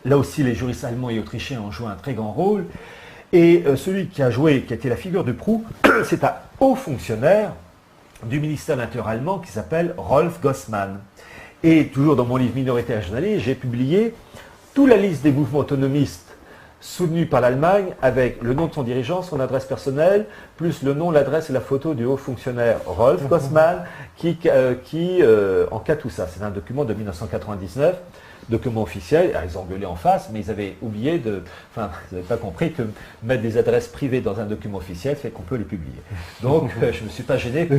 [SPEAKER 14] Là aussi, les juristes allemands et autrichiens ont joué un très grand rôle. Et celui qui a été la figure de proue, c'est un haut fonctionnaire du ministère de l'Intérieur allemand qui s'appelle Rolf Gossmann. Et toujours dans mon livre Minorité et régionalisme, j'ai publié toute la liste des mouvements autonomistes soutenus par l'Allemagne avec le nom de son dirigeant, son adresse personnelle, plus le nom, l'adresse et la photo du haut fonctionnaire Rolf Gossmann qui encadre tout ça. C'est un document de 1999. Document officiel, ils ont gueulé en face, mais ils avaient oublié ils n'avaient pas compris que mettre des adresses privées dans un document officiel fait qu'on peut les publier. Donc, je ne me suis pas gêné pour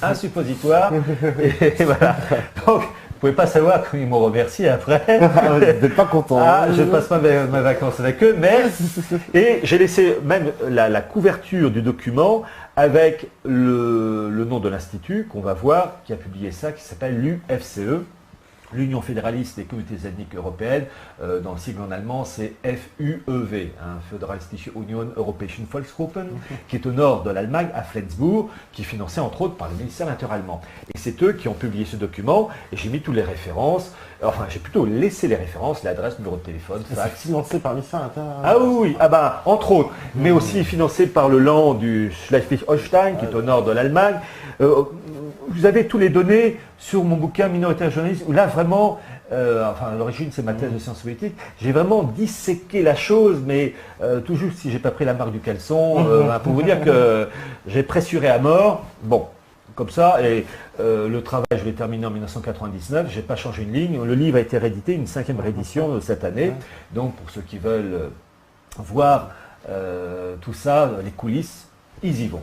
[SPEAKER 14] un suppositoire, et voilà. Donc, vous ne pouvez pas savoir comment ils m'ont remercié après.
[SPEAKER 18] Vous n'êtes pas content.
[SPEAKER 14] Je ne passe pas mes vacances avec eux, mais... Et j'ai laissé même la couverture du document avec le nom de l'institut qu'on va voir, qui a publié ça, qui s'appelle l'UFCE. L'Union fédéraliste des communautés ethniques européennes, dans le sigle en allemand, c'est FUEV, Föderalistische Union Europäischen Volksgruppen, qui est au nord de l'Allemagne, à Flensburg, qui est financé entre autres par le ministère de l'Intérieur allemand. Et c'est eux qui ont publié ce document, et j'ai mis toutes les références, enfin j'ai plutôt laissé les références, l'adresse, numéro de téléphone, fax.
[SPEAKER 18] C'est financé par le ministère de l'Intérieur.
[SPEAKER 14] Ah oui, entre autres, mais aussi financé par le Land du Schleswig-Holstein, qui est au nord de l'Allemagne. Vous avez tous les données sur mon bouquin Minorité et régionalisme, où là vraiment, à l'origine c'est ma thèse de sciences politiques, j'ai vraiment disséqué la chose, mais tout juste si j'ai pas pris la marque du caleçon, pour vous dire que j'ai pressuré à mort. Bon, comme ça, et le travail je l'ai terminé en 1999, j'ai pas changé une ligne, le livre a été réédité, une 5e réédition cette année, donc pour ceux qui veulent voir tout ça, les coulisses, ils y vont.